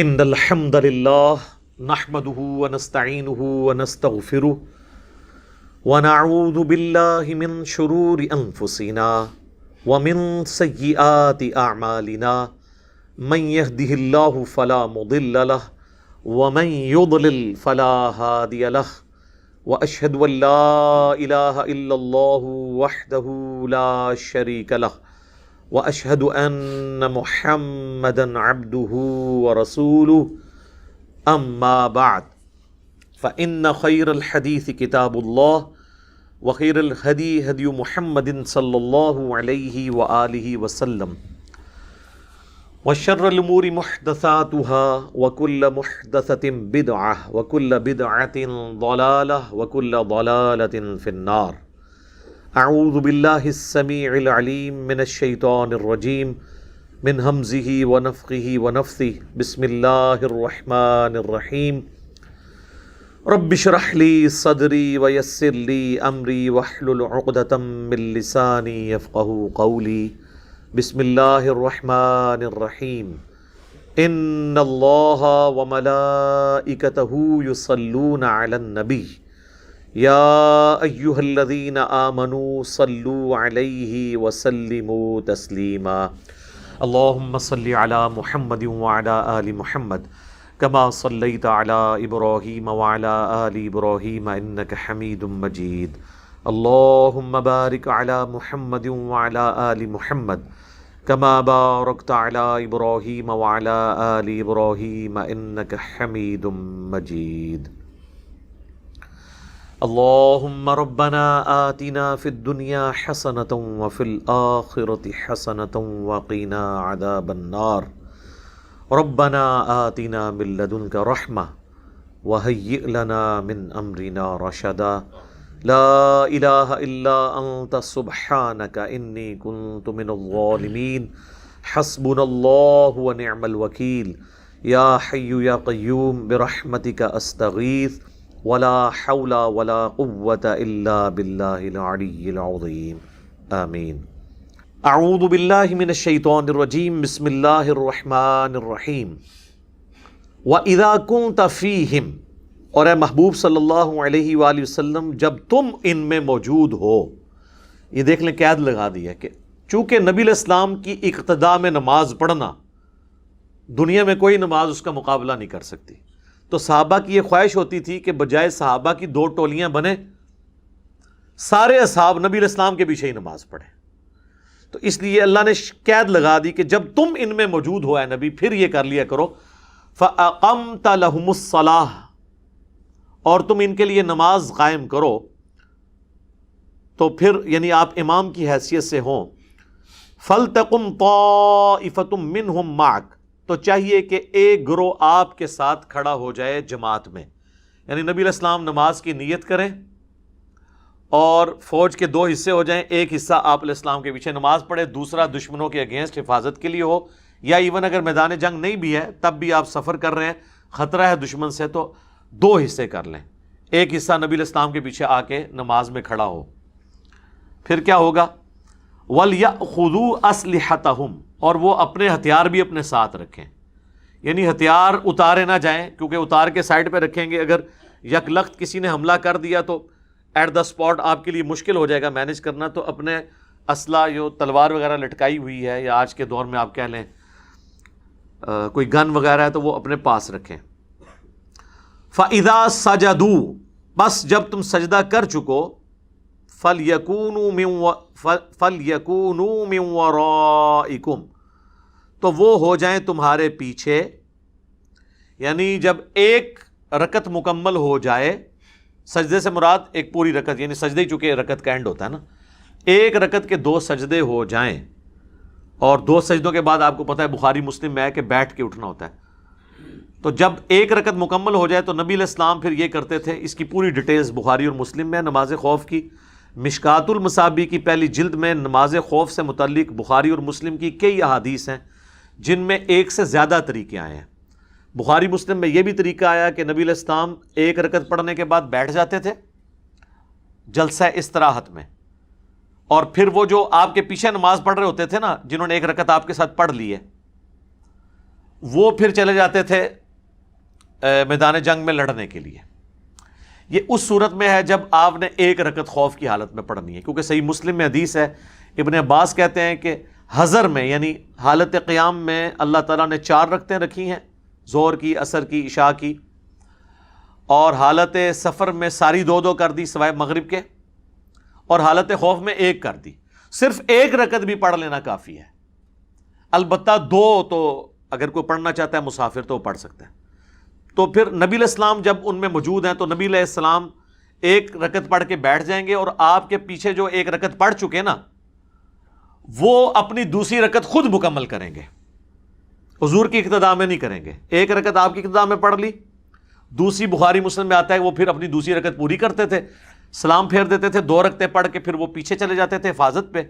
ان الحمد للہ نحمده ونستعینه ونستغفره ونعوذ باللہ من شرور انفسنا ومن سیئات اعمالنا من يهده الله فلا مضل له ومن يضلل فلا هادي له واشهد ان لا اله الا الله وحده لا شريك له واشهد ان محمدا عبده ورسوله اما بعد فان خير الحديث كتاب الله وخير الهدي هدي محمد صلى الله عليه واله وسلم وشر الامور محدثاتها وكل محدثة بدعة وكل بدعة ضلالة وكل ضلالة في النار. اعوذ باللہ السمیع العلیم من الشیطان الرجیم من ہمزہ ونفخہ ونفثہ بسم اللہ الرحمن الرحیم رب اشرح لی صدری ویسر لی امری واحلل عقدۃ من لسانی یفقہوا قولی بسم اللہ الرحمن الرحیم ان اللہ وملائکتہ یصلون علی النبی یا ایہا الذین آمنوا صلوا علیہ وسلموا تسلیما اللہم صلی علی محمد وعلی آل محمد کما صلیت علی ابراہیم وعلی آل ابراہیم انک حمید مجید اللہم بارک علی محمد وعلی آل محمد کما بارکت علی ابراہیم وعلی آل ابراہیم انک حمید مجید. اللہم ربنا آتنا فی الدنیا حسنة وفی الآخرة حسنة وقنا عذاب النار. ربنا آتنا من لدنک رحمة وہیئ لنا من امرنا رشدا. لا الہ الا انت سبحانک انی کنت من الظالمین. حسبنا اللہ ونعم الوکیل. یا حی یا قیوم برحمتک استغیث ولا حول ولا قوة الا باللہ العلی العظیم. آمین. اعوذ باللہ من الشیطان الرجیم بسم اللہ الرحمن الرحیم. وَإِذَا كُنْتَ فِيهِمْ، اور اے محبوب صلی اللہ علیہ وآلہ وسلم جب تم ان میں موجود ہو. یہ دیکھ لیں قید لگا دی ہے کہ چونکہ نبی علیہ السلام کی اقتداء میں نماز پڑھنا دنیا میں کوئی نماز اس کا مقابلہ نہیں کر سکتی، تو صحابہ کی یہ خواہش ہوتی تھی کہ بجائے صحابہ کی دو ٹولیاں بنیں، سارے اصحاب نبی علیہ السلام کے پیچھے ہی نماز پڑھیں. تو اس لیے اللہ نے قید لگا دی کہ جب تم ان میں موجود ہو اے نبی پھر یہ کر لیا کرو فَأَقَمْتَ لَهُمُ الصَّلَاةَ، اور تم ان کے لیے نماز قائم کرو. تو پھر یعنی آپ امام کی حیثیت سے ہوں. فَلْتَقُمْ طَائِفَةٌ مِّنْهُمْ مَعَكَ، تو چاہیے کہ ایک گروہ آپ کے ساتھ کھڑا ہو جائے جماعت میں. یعنی نبی علیہ السلام نماز کی نیت کریں اور فوج کے دو حصے ہو جائیں، ایک حصہ آپ علیہ السلام کے پیچھے نماز پڑھے، دوسرا دشمنوں کے اگینسٹ حفاظت کے لیے ہو، یا ایون اگر میدان جنگ نہیں بھی ہے تب بھی آپ سفر کر رہے ہیں، خطرہ ہے دشمن سے، تو دو حصے کر لیں. ایک حصہ نبی علیہ السلام کے پیچھے آ کے نماز میں کھڑا ہو. پھر کیا ہوگا؟ وَلْيَأْخُذُوا أَسْلِحَتَهُمْ، اور وہ اپنے ہتھیار بھی اپنے ساتھ رکھیں. یعنی ہتھیار اتارے نہ جائیں، کیونکہ اتار کے سائڈ پہ رکھیں گے، اگر یک لخت کسی نے حملہ کر دیا تو ایٹ دا اسپاٹ آپ کے لیے مشکل ہو جائے گا مینیج کرنا. تو اپنے اسلحہ جو تلوار وغیرہ لٹکائی ہوئی ہے، یا آج کے دور میں آپ کہہ لیں کوئی گن وغیرہ ہے، تو وہ اپنے پاس رکھیں. فَإِذَا سَجَدُوا، بس جب تم سجدہ کر چکو، فَلْيَكُونُوا مِنْ وَرَائِكُمْ، تو وہ ہو جائیں تمہارے پیچھے. یعنی جب ایک رکعت مکمل ہو جائے، سجدے سے مراد ایک پوری رکعت، یعنی سجدے چونکہ رکعت کا اینڈ ہوتا ہے نا، ایک رکعت کے دو سجدے ہو جائیں، اور دو سجدوں کے بعد آپ کو پتہ ہے بخاری مسلم میں ہے کہ بیٹھ کے اٹھنا ہوتا ہے. تو جب ایک رکعت مکمل ہو جائے تو نبی علیہ السلام پھر یہ کرتے تھے. اس کی پوری ڈیٹیلز بخاری اور مسلم میں، نماز خوف کی مشکات المصابیح کی پہلی جلد میں نماز خوف سے متعلق بخاری اور مسلم کی کئی احادیث ہیں جن میں ایک سے زیادہ طریقے آئے ہیں. بخاری مسلم میں یہ بھی طریقہ آیا کہ نبی علیہ السلام ایک رکعت پڑھنے کے بعد بیٹھ جاتے تھے جلسہ استراحت میں، اور پھر وہ جو آپ کے پیچھے نماز پڑھ رہے ہوتے تھے نا، جنہوں نے ایک رکعت آپ کے ساتھ پڑھ لی ہے، وہ پھر چلے جاتے تھے میدان جنگ میں لڑنے کے لیے. یہ اس صورت میں ہے جب آپ نے ایک رکعت خوف کی حالت میں پڑھنی ہے، کیونکہ صحیح مسلم میں حدیث ہے، ابن عباس کہتے ہیں کہ حضر میں یعنی حالت قیام میں اللہ تعالیٰ نے 4 رکعتیں رکھی ہیں، ظہر کی، عصر کی، عشاء کی، اور حالت سفر میں ساری 2 کر دی سوائے مغرب کے، اور حالت خوف میں 1 کر دی. صرف 1 رکعت بھی پڑھ لینا کافی ہے. البتہ 2 تو اگر کوئی پڑھنا چاہتا ہے مسافر تو وہ پڑھ سکتا ہے. تو پھر نبی علیہ السلام جب ان میں موجود ہیں تو نبی علیہ السلام 1 رکعت پڑھ کے بیٹھ جائیں گے، اور آپ کے پیچھے جو 1 رکعت پڑھ چکے نا وہ اپنی دوسری رکعت خود مکمل کریں گے، حضور کی اقتداء میں نہیں کریں گے. 1 رکعت آپ کی اقتداء میں پڑھ لی، دوسری بخاری مسلم میں آتا ہے وہ پھر اپنی دوسری رکعت پوری کرتے تھے، سلام پھیر دیتے تھے، 2 رکعتیں پڑھ کے پھر وہ پیچھے چلے جاتے تھے حفاظت پہ.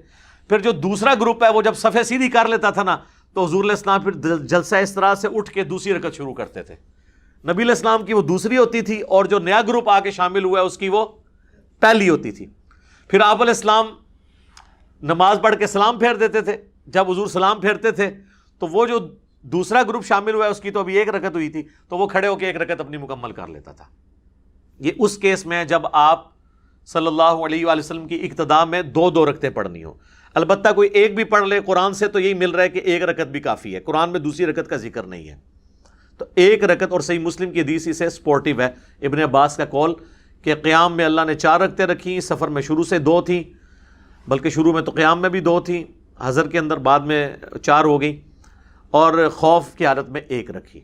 پھر جو دوسرا گروپ ہے وہ جب صفیں سیدھی کر لیتا تھا نا تو حضور علیہ السلام پھر جلسہ استراحت سے اٹھ کے دوسری رکعت شروع کرتے تھے. نبی علیہ السلام کی وہ دوسری ہوتی تھی، اور جو نیا گروپ آ کے شامل ہوا ہے اس کی وہ پہلی ہوتی تھی. پھر آپ علیہ السلام نماز پڑھ کے سلام پھیر دیتے تھے. جب حضور سلام پھیرتے تھے تو وہ جو دوسرا گروپ شامل ہوا ہے اس کی تو ابھی 1 رکعت ہوئی تھی، تو وہ کھڑے ہو کے 1 رکعت اپنی مکمل کر لیتا تھا. یہ اس کیس میں جب آپ صلی اللہ علیہ وآلہ وسلم کی اقتداء میں 2 رکعتیں پڑھنی ہو. البتہ کوئی 1 بھی پڑھ لے قرآن سے تو یہی مل رہا ہے کہ 1 رکعت بھی کافی ہے، قرآن میں دوسری رکعت کا ذکر نہیں ہے. تو 1 رکعت، اور صحیح مسلم کی حدیث سے سپورٹیو ہے ابن عباس کا قول کہ قیام میں اللہ نے 4 رکعتیں رکھی، سفر میں شروع سے 2 تھیں، بلکہ شروع میں تو قیام میں بھی 2 تھیں، حضر کے اندر بعد میں 4 ہو گئیں، اور خوف کی حالت میں 1 رکھی.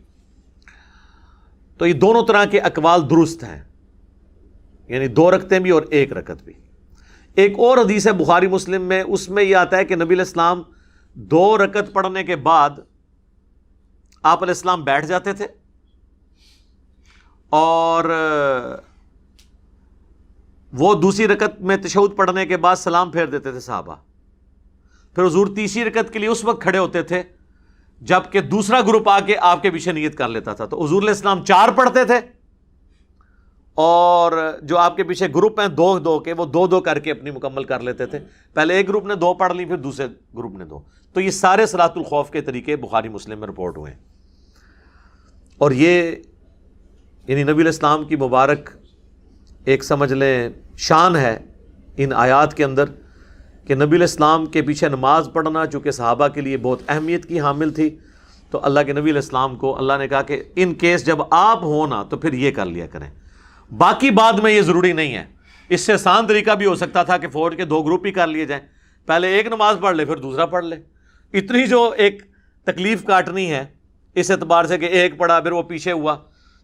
تو یہ دونوں طرح کے اقوال درست ہیں، یعنی 2 رکعتیں بھی اور 1 رکعت بھی. ایک اور حدیث ہے بخاری مسلم میں، اس میں یہ آتا ہے کہ نبی علیہ السلام 2 رکعت پڑھنے کے بعد آپ علیہ السلام بیٹھ جاتے تھے، اور وہ دوسری رکعت میں تشہد پڑھنے کے بعد سلام پھیر دیتے تھے صحابہ. پھر حضور تیسری رکعت کے لیے اس وقت کھڑے ہوتے تھے جب کہ دوسرا گروپ آ کے آپ کے پیچھے نیت کر لیتا تھا. تو حضور علیہ السلام 4 پڑھتے تھے، اور جو آپ کے پیچھے گروپ ہیں 2 کے، وہ 2 کر کے اپنی مکمل کر لیتے تھے. پہلے ایک گروپ نے 2 پڑھ لی، پھر دوسرے گروپ نے 2. تو یہ سارے صلاۃ الخوف کے طریقے بخاری مسلم میں رپورٹ ہوئے ہیں. اور یہ یعنی نبی علیہ السلام کی مبارک ایک سمجھ لیں شان ہے ان آیات کے اندر کہ نبی علیہ السلام کے پیچھے نماز پڑھنا چونکہ صحابہ کے لیے بہت اہمیت کی حامل تھی، تو اللہ کے نبی علیہ السلام کو اللہ نے کہا کہ ان کیس جب آپ ہو نا تو پھر یہ کر لیا کریں، باقی بعد میں یہ ضروری نہیں ہے. اس سے آسان طریقہ بھی ہو سکتا تھا کہ فوج کے 2 گروپ ہی کر لیے جائیں، پہلے ایک نماز پڑھ لے پھر دوسرا پڑھ لے. اتنی جو ایک تکلیف کاٹنی ہے اس اعتبار سے کہ ایک پڑھا پھر وہ پیچھے ہوا،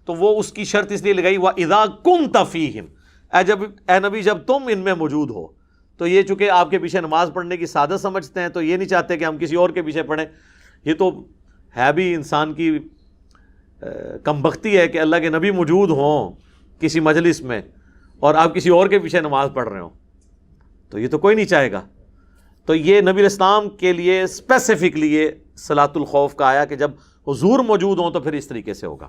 تو وہ اس کی شرط اس لیے لگائی وَإِذَا كُنْتَ فِيهِمْ، اے نبی جب تم ان میں موجود ہو. تو یہ چونکہ آپ کے پیچھے نماز پڑھنے کی سعادت سمجھتے ہیں تو یہ نہیں چاہتے کہ ہم کسی اور کے پیچھے پڑھیں. یہ تو ہے بھی انسان کی کم بختی ہے کہ اللہ کے نبی موجود ہوں کسی مجلس میں اور آپ کسی اور کے پیچھے نماز پڑھ رہے ہوں، تو یہ تو کوئی نہیں چاہے گا. تو یہ نبی علیہ السلام کے لیے اسپیسیفکلی یہ صلاۃ الخوف کا آیا کہ جب حضور موجود ہوں تو پھر اس طریقے سے ہوگا.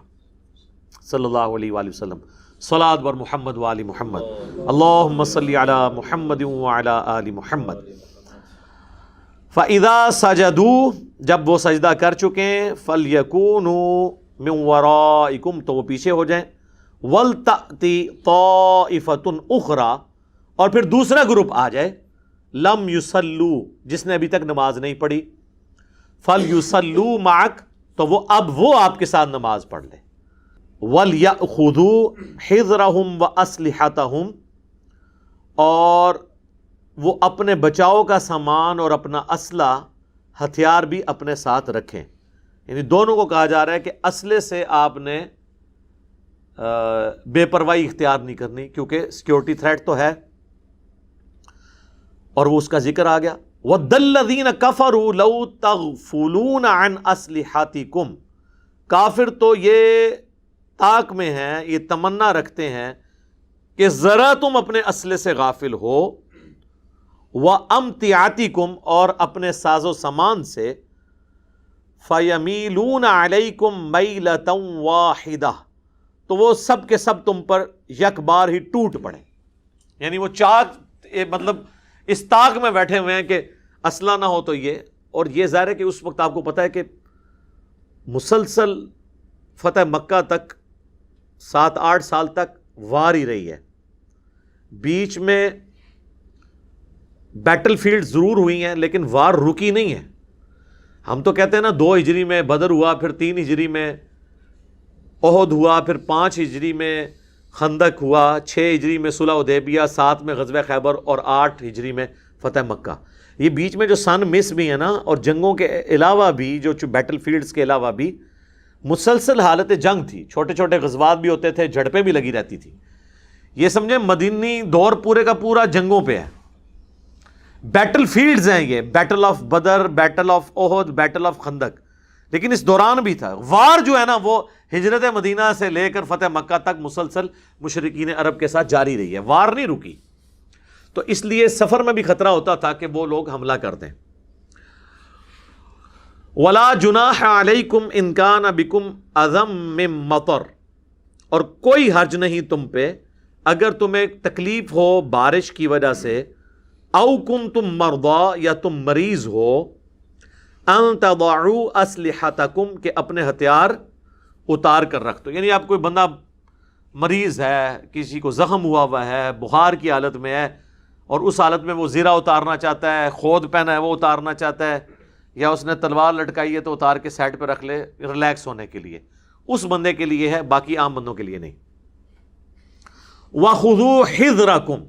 صلی اللہ علیہ وآلہ وسلم. صلاۃ بر محمد وآل محمد، اللہم صلی علی محمد وعلی آل محمد. فَإِذَا سَجَدُوا، جب وہ سجدہ کر چکیں، فَلْيَكُونُوا مِنْ وَرَائِكُمْ، تو وہ پیچھے ہو جائیں. وَلْتَأْتِ طَائِفَةٌ أُخْرَى، اور پھر دوسرا گروپ آ جائے، لَمْ يُصَلُّوا، جس نے ابھی تک نماز نہیں پڑھی، فَلْيُصَلُّوا مَعَكَ، تو وہ اب وہ آپ کے ساتھ نماز پڑھ لے. وَلْيَأْخُذُوا حِذْرَهُمْ وَأَسْلِحَتَهُمْ، اور وہ اپنے بچاؤ کا سامان اور اپنا اسلحہ ہتھیار بھی اپنے ساتھ رکھیں. یعنی دونوں کو کہا جا رہا ہے کہ اسلحے سے آپ نے بے پرواہی اختیار نہیں کرنی، کیونکہ سیکیورٹی تھریٹ تو ہے، اور وہ اس کا ذکر آ گیا. وَدَّ الَّذِينَ كَفَرُوا لَوْ تَغْفُلُونَ عَنْ أَسْلِحَتِكُمْ، کافر تو یہ طاق میں ہیں، یہ تمنا رکھتے ہیں کہ ذرا تم اپنے اسلحے سے غافل ہو، وَأَمْتِعَتِكُمْ، اور اپنے ساز و سامان سے، فَيَمِيلُونَ عَلَيْكُمْ مَيْلَةً وَاحِدَةً، تو وہ سب کے سب تم پر یک بار ہی ٹوٹ پڑے. یعنی وہ چاک مطلب اس طاق میں بیٹھے ہوئے ہیں کہ اسلحہ نہ ہو تو یہ، اور یہ ظاہر ہے کہ اس وقت آپ کو پتہ ہے کہ مسلسل فتح مکہ تک 7-8 سال تک وار ہی رہی ہے. بیچ میں بیٹل فیلڈ ضرور ہوئی ہیں لیکن وار رکی نہیں ہے. ہم تو کہتے ہیں نا 2 ہجری میں بدر ہوا، پھر 3 ہجری میں احد ہوا، پھر 5 ہجری میں خندق ہوا، 6 ہجری میں صلح حدیبیہ، 7 میں غزوہ خیبر اور 8 ہجری میں فتح مکہ. یہ بیچ میں جو سن مس بھی ہے نا، اور جنگوں کے علاوہ بھی جو بیٹل فیلڈز کے علاوہ بھی مسلسل حالت جنگ تھی. چھوٹے چھوٹے غزوات بھی ہوتے تھے، جھڑپیں بھی لگی رہتی تھی. یہ سمجھیں مدینی دور پورے کا پورا جنگوں پہ ہے. بیٹل فیلڈز ہیں یہ، battle of Badr, battle of Uhud, battle of Khandaq. لیکن اس دوران بھی تھا وار جو ہے نا، وہ ہجرت مدینہ سے لے کر فتح مکہ تک مسلسل مشرکین عرب کے ساتھ جاری رہی ہے، وار نہیں رکی. تو اس لیے سفر میں بھی خطرہ ہوتا تھا کہ وہ لوگ حملہ کر دیں. وَلَا جُنَاحَ عَلَيْكُمْ إِنْ كَانَ بِكُمْ أَذًى مِّن مَطَرٍ، اور کوئی حرج نہیں تم پہ اگر تمہیں تکلیف ہو بارش کی وجہ سے، او کنتم مرضی، یا تم مریض ہو، ان تضعوا اسلحتکم، کہ اپنے ہتھیار اتار کر رکھ دو. یعنی آپ کوئی بندہ مریض ہے، کسی کو زخم ہوا ہے، بخار کی حالت میں ہے، اور اس حالت میں وہ زرہ اتارنا چاہتا ہے، خود پہنا ہے وہ اتارنا چاہتا ہے، یا اس نے تلوار لٹکائی ہے تو اتار کے سائڈ پہ رکھ لے ریلیکس ہونے کے لیے، اس بندے کے لیے ہے، باقی عام بندوں کے لیے نہیں. وَخُذُوا حِذْرَكُمْ،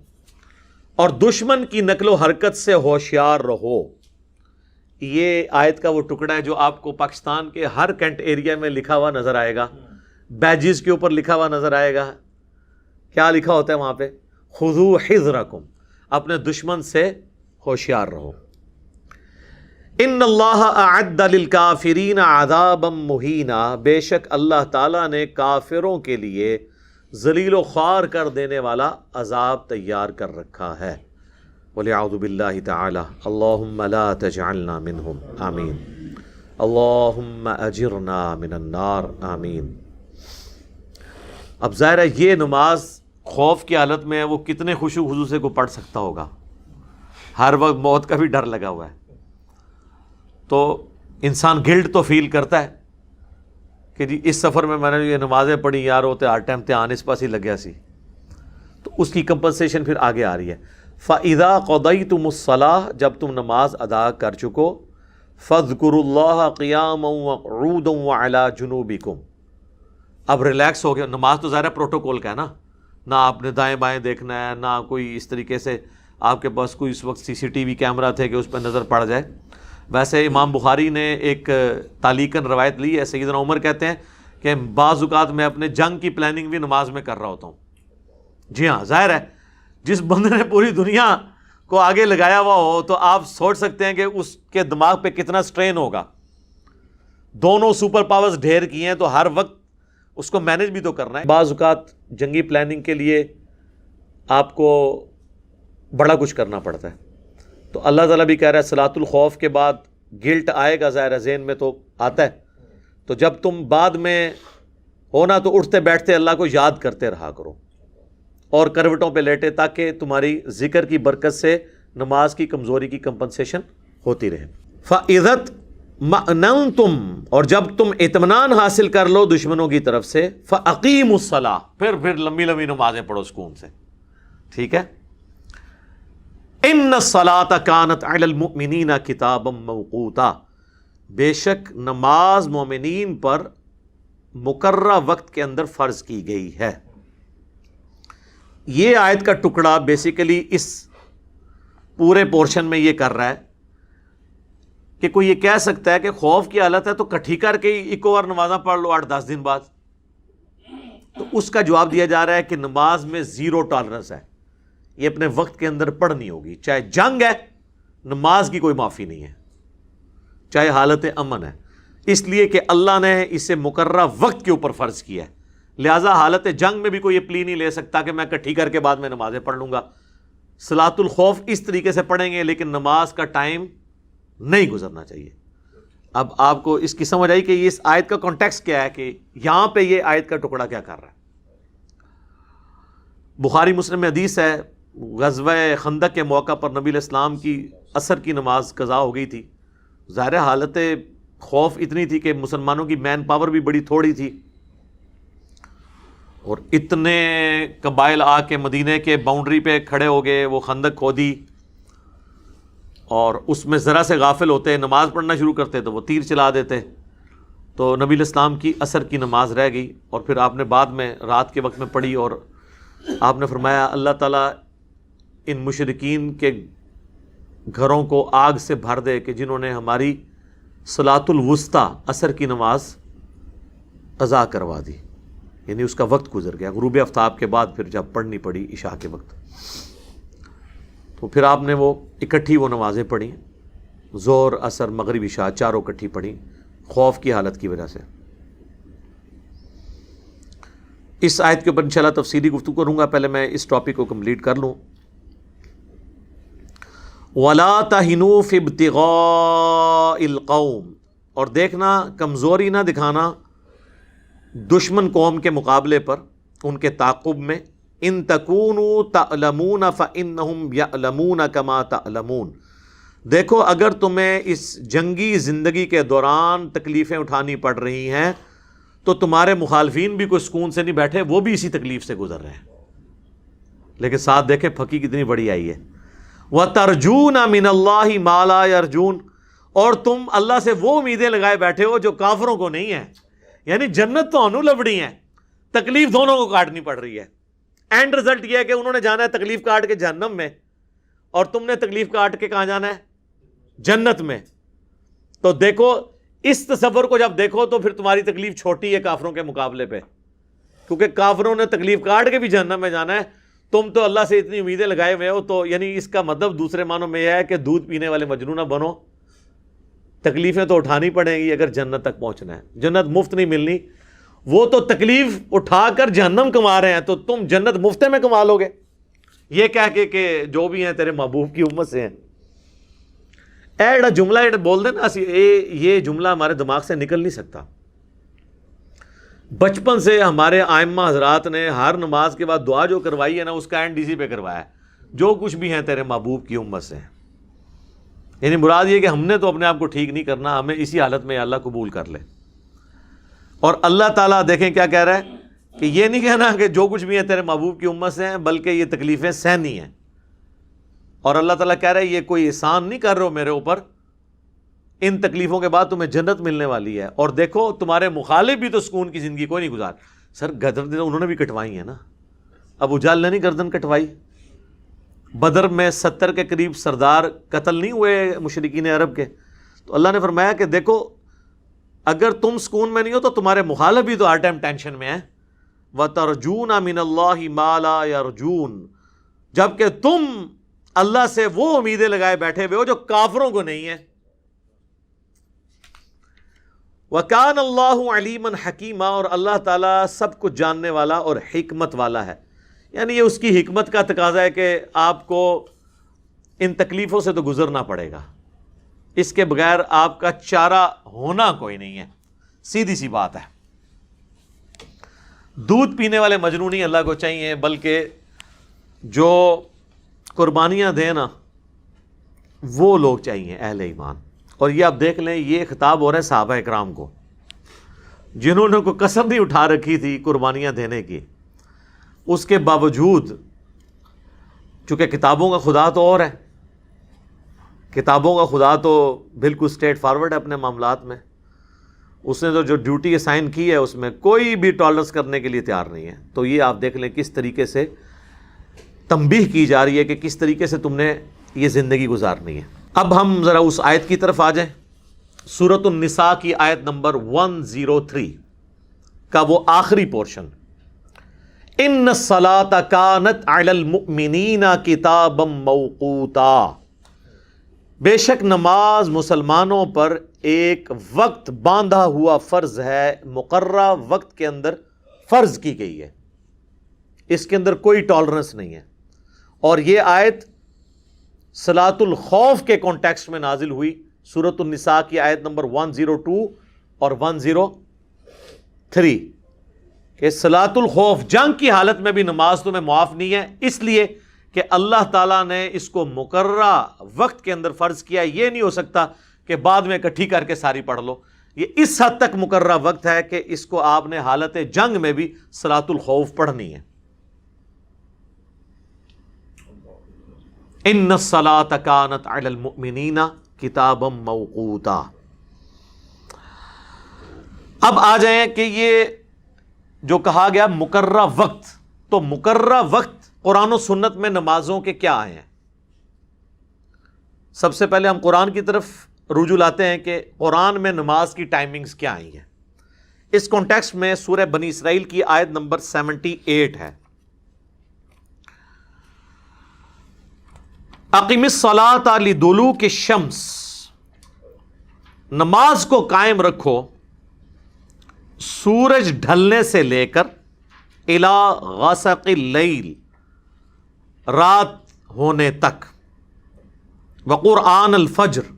اور دشمن کی نقل و حرکت سے ہوشیار رہو. یہ آیت کا وہ ٹکڑا ہے جو آپ کو پاکستان کے ہر کینٹ ایریا میں لکھا ہوا نظر آئے گا، بیجز کے اوپر لکھا ہوا نظر آئے گا. کیا لکھا ہوتا ہے وہاں پہ؟ خُذُوا حِذْرَكُمْ، اپنے دشمن سے ہوشیار رہو. ان اللہ اعد للکافرین عذابا مہینا، بے شک اللہ تعالیٰ نے کافروں کے لیے ذلیل و خوار کر دینے والا عذاب تیار کر رکھا ہے. وَلِعَوْذُ بِاللَّهِ تَعَالَى اللہم لا تجعلنا منہم آمین، اللہم اجرنا من النار آمین. اب ظاہر ہے یہ نماز خوف کی حالت میں ہے، وہ کتنے خشوع خضوع سے کو پڑھ سکتا ہوگا؟ ہر وقت موت کا بھی ڈر لگا ہوا ہے، تو انسان گلٹ تو فیل کرتا ہے کہ جی اس سفر میں نے یہ نمازیں پڑھی یار، ہوتے ہر ٹائم دھیان اس پاس ہی لگ گیا سی. تو اس کی کمپنسیشن پھر آگے آ رہی ہے. فَإِذَا قَضَيْتُمُ الصَّلَاةَ، جب تم نماز ادا کر چکو، فَاذْكُرُوا اللَّهَ قِيَامًا وَقُعُودًا وَعَلَىٰ جُنُوبِكُمْ. اب ریلیکس ہو گیا. نماز تو ظاہر پروٹوکول کا ہے نا، نہ آپ نے دائیں بائیں دیکھنا ہے، نہ کوئی اس طریقے سے آپ کے پاس کوئی اس وقت CCTV کیمرہ تھے کہ اس پہ نظر پڑ جائے. ویسے امام بخاری نے ایک تعلیقاً روایت لی ہے، سیدنا عمر کہتے ہیں کہ بعض اوقات میں اپنے جنگ کی پلاننگ بھی نماز میں کر رہا ہوتا ہوں. جی ہاں، ظاہر ہے جس بندے نے پوری دنیا کو آگے لگایا ہوا ہو تو آپ سوچ سکتے ہیں کہ اس کے دماغ پہ کتنا سٹرین ہوگا. دونوں سپر پاورز ڈھیر کی ہیں تو ہر وقت اس کو مینج بھی تو کرنا ہے. بعض اوقات جنگی پلاننگ کے لیے آپ کو بڑا کچھ کرنا پڑتا ہے. تو اللہ تعالیٰ بھی کہہ رہا ہے صلاۃ الخوف کے بعد گلٹ آئے گا، ظاہر ہے ذہن میں تو آتا ہے. تو جب تم بعد میں ہونا تو اٹھتے بیٹھتے اللہ کو یاد کرتے رہا کرو، اور کروٹوں پہ لیٹے، تاکہ تمہاری ذکر کی برکت سے نماز کی کمزوری کی کمپنسیشن ہوتی رہے. فَإِذَا اطْمَأْنَنْتُمْ، اور جب تم اطمینان حاصل کر لو دشمنوں کی طرف سے، فَأَقِیمُوا الصَّلَاةَ، پھر لمبی لمبی نمازیں پڑھو سکون سے. ٹھیک ہے. ان الصلاۃ کانت علی المؤمنین کتابا موقوتا، بے شک نماز مومنین پر مقررہ وقت کے اندر فرض کی گئی ہے. یہ آیت کا ٹکڑا بیسیکلی اس پورے پورشن میں یہ کر رہا ہے کہ کوئی یہ کہہ سکتا ہے کہ خوف کی حالت ہے تو کٹھی کر کے ایک اور نمازاں پڑھ لو 8-10 دن بعد. تو اس کا جواب دیا جا رہا ہے کہ نماز میں زیرو ٹالرنس ہے، یہ اپنے وقت کے اندر پڑھنی ہوگی. چاہے جنگ ہے، نماز کی کوئی معافی نہیں ہے، چاہے حالت امن ہے، اس لیے کہ اللہ نے اسے مقررہ وقت کے اوپر فرض کیا ہے. لہٰذا حالت جنگ میں بھی کوئی یہ پلی نہیں لے سکتا کہ میں کٹھی کر کے بعد میں نمازیں پڑھ لوں گا. صلاۃ الخوف اس طریقے سے پڑھیں گے، لیکن نماز کا ٹائم نہیں گزرنا چاہیے. اب آپ کو اس کی سمجھ آئی کہ اس آیت کا کانٹیکسٹ کیا ہے، کہ یہاں پہ یہ آیت کا ٹکڑا کیا کر رہا ہے. بخاری مسلم میں حدیث ہے، غزوہ خندق کے موقع پر نبی علیہ السلام کی عصر کی نماز قضا ہو گئی تھی. ظاہر حالت خوف اتنی تھی کہ مسلمانوں کی مین پاور بھی بڑی تھوڑی تھی، اور اتنے قبائل آ کے مدینے کے باؤنڈری پہ کھڑے ہو گئے، وہ خندق کھودی، اور اس میں ذرا سے غافل ہوتے، نماز پڑھنا شروع کرتے تو وہ تیر چلا دیتے، تو نبی علیہ السلام کی عصر کی نماز رہ گئی، اور پھر آپ نے بعد میں رات کے وقت میں پڑھی، اور آپ نے فرمایا اللہ تعالیٰ ان مشرکین کے گھروں کو آگ سے بھر دے کہ جنہوں نے ہماری صلاۃ الوسطیٰ عصر کی نماز قضا کروا دی، یعنی اس کا وقت گزر گیا غروب آفتاب کے بعد، پھر جب پڑھنی پڑی عشاء کے وقت، تو پھر آپ نے وہ اکٹھی وہ نمازیں پڑھیں، ظہر عصر مغرب عشاء چاروں اکٹھی پڑھیں خوف کی حالت کی وجہ سے۔ اس آیت کے اوپر انشاءاللہ تفصیلی گفتگو کروں گا، پہلے میں اس ٹاپک کو کمپلیٹ کر لوں۔ وَلَا تَهِنُوا فِي ابْتِغَاءِ الْقَوْمِ، اور دیکھنا کمزوری نہ دکھانا دشمن قوم کے مقابلے پر، ان کے تعاقب میں۔ ان تکونوا تعلمون فإنهم يعلمون كما تعلمون، دیکھو اگر تمہیں اس جنگی زندگی کے دوران تکلیفیں اٹھانی پڑ رہی ہیں تو تمہارے مخالفین بھی کوئی سکون سے نہیں بیٹھے، وہ بھی اسی تکلیف سے گزر رہے ہیں، لیکن ساتھ دیکھیں پھکی کتنی بڑی آئی ہے۔ وَتَرْجُونَ مِنَ اللَّهِ مَا لَا يَرْجُونَ، اور تم اللہ سے وہ امیدیں لگائے بیٹھے ہو جو کافروں کو نہیں ہیں، یعنی جنت تو انہوں لبڑی ہیں، تکلیف دونوں کو کاٹنی پڑ رہی ہے۔ اینڈ رزلٹ یہ ہے کہ انہوں نے جانا ہے تکلیف کاٹ کے جہنم میں، اور تم نے تکلیف کاٹ کے کہاں جانا ہے؟ جنت میں۔ تو دیکھو اس تصور کو جب دیکھو تو پھر تمہاری تکلیف چھوٹی ہے کافروں کے مقابلے پہ، کیونکہ کافروں نے تکلیف کاٹ کے بھی جہنم میں جانا ہے، تم تو اللہ سے اتنی امیدیں لگائے ہوئے ہو، تو یعنی اس کا مطلب دوسرے معنوں میں یہ ہے کہ دودھ پینے والے مجنوں نہ بنو، تکلیفیں تو اٹھانی پڑیں گی اگر جنت تک پہنچنا ہے، جنت مفت نہیں ملنی، وہ تو تکلیف اٹھا کر جہنم کما رہے ہیں، تو تم جنت مفتے میں کما لو گے، یہ کہہ کے کہ جو بھی ہیں تیرے محبوب کی امت سے ہیں۔ ایڈا جملہ ایڈا بول دے نا، یہ جملہ ہمارے دماغ سے نکل نہیں سکتا۔ بچپن سے ہمارے ائمہ حضرات نے ہر نماز کے بعد دعا جو کروائی ہے نا، اس کا اینڈ اسی پہ کروایا ہے، جو کچھ بھی ہیں تیرے محبوب کی امت سے، یعنی مراد یہ کہ ہم نے تو اپنے آپ کو ٹھیک نہیں کرنا، ہمیں اسی حالت میں اللہ قبول کر لے۔ اور اللہ تعالیٰ دیکھیں کیا کہہ رہا ہے کہ یہ نہیں کہنا کہ جو کچھ بھی ہے تیرے محبوب کی امت سے ہیں، بلکہ یہ تکلیفیں سہنی ہیں، اور اللہ تعالیٰ کہہ رہا ہے یہ کوئی احسان نہیں کر رہے ہو میرے اوپر، ان تکلیفوں کے بعد تمہیں جنت ملنے والی ہے۔ اور دیکھو تمہارے مخالف بھی تو سکون کی زندگی کوئی نہیں گزار، سر گردن انہوں نے بھی کٹوائی ہیں نا، ابو جہل نے نہیں گردن کٹوائی؟ بدر میں 70 کے قریب سردار قتل نہیں ہوئے مشرکین عرب کے؟ تو اللہ نے فرمایا کہ دیکھو اگر تم سکون میں نہیں ہو تو تمہارے مخالف بھی تو ہر ٹائم ٹینشن میں ہیں۔ وَتَرْجُونَ مِنَ اللَّهِ مَا لَا يَرْجُونَ، جبکہ تم اللہ سے وہ امیدیں لگائے بیٹھے ہوئے ہو جو کافروں کو نہیں ہیں۔ وَكَانَ اللَّهُ عَلِيمًا حَكِيمًا، اور اللہ تعالیٰ سب کچھ جاننے والا اور حکمت والا ہے، یعنی یہ اس کی حکمت کا تقاضا ہے کہ آپ کو ان تکلیفوں سے تو گزرنا پڑے گا، اس کے بغیر آپ کا چارہ ہونا کوئی نہیں ہے، سیدھی سی بات ہے۔ دودھ پینے والے مجنون نہیں اللہ کو چاہیے، بلکہ جو قربانیاں دیں نا وہ لوگ چاہیے، اہل ایمان۔ اور یہ آپ دیکھ لیں، یہ خطاب ہو رہا ہے صحابہ اکرام کو، جنہوں نے کوئی کسر نہیں اٹھا رکھی تھی قربانیاں دینے کی، اس کے باوجود چونکہ کتابوں کا خدا تو اور ہے، کتابوں کا خدا تو بالکل اسٹریٹ فارورڈ ہے اپنے معاملات میں، اس نے تو جو ڈیوٹی اسائن کی ہے اس میں کوئی بھی ٹالرنس کرنے کے لیے تیار نہیں ہے۔ تو یہ آپ دیکھ لیں کس طریقے سے تنبیہ کی جا رہی ہے کہ کس طریقے سے تم نے یہ زندگی گزارنی ہے۔ اب ہم ذرا اس آیت کی طرف آ جائیں، سورۃ النساء کی آیت نمبر 103 کا وہ آخری پورشن، ان الصلاۃ کانت علی المؤمنین کتابا موقوتا، بے شک نماز مسلمانوں پر ایک وقت باندھا ہوا فرض ہے، مقررہ وقت کے اندر فرض کی گئی ہے، اس کے اندر کوئی ٹالرنس نہیں ہے۔ اور یہ آیت صلاۃ الخوف کے کانٹیکسٹ میں نازل ہوئی، سورۃ النساء کی آیت نمبر 102 اور 103 کہ صلاۃ الخوف، جنگ کی حالت میں بھی نماز تمہیں معاف نہیں ہے، اس لیے کہ اللہ تعالیٰ نے اس کو مقررہ وقت کے اندر فرض کیا۔ یہ نہیں ہو سکتا کہ بعد میں اکٹھی کر کے ساری پڑھ لو، یہ اس حد تک مقررہ وقت ہے کہ اس کو آپ نے حالت جنگ میں بھی صلاۃ الخوف پڑھنی ہے. ان الصلاۃ کانت علی المؤمنین کتابا موقوتا. اب آ جائیں کہ یہ جو کہا گیا مقررہ وقت، تو مقررہ وقت قرآن و سنت میں نمازوں کے کیا آئے ہیں؟ سب سے پہلے ہم قرآن کی طرف رجوع لاتے ہیں کہ قرآن میں نماز کی ٹائمنگز کیا آئی ہیں. اس کانٹیکسٹ میں سورہ بنی اسرائیل کی آیت نمبر 78 ہے. اقیم الصلاۃ لدلوک الشمس، نماز کو قائم رکھو سورج ڈھلنے سے لے کر الی غسق اللیل، رات ہونے تک، وقرآن الفجر،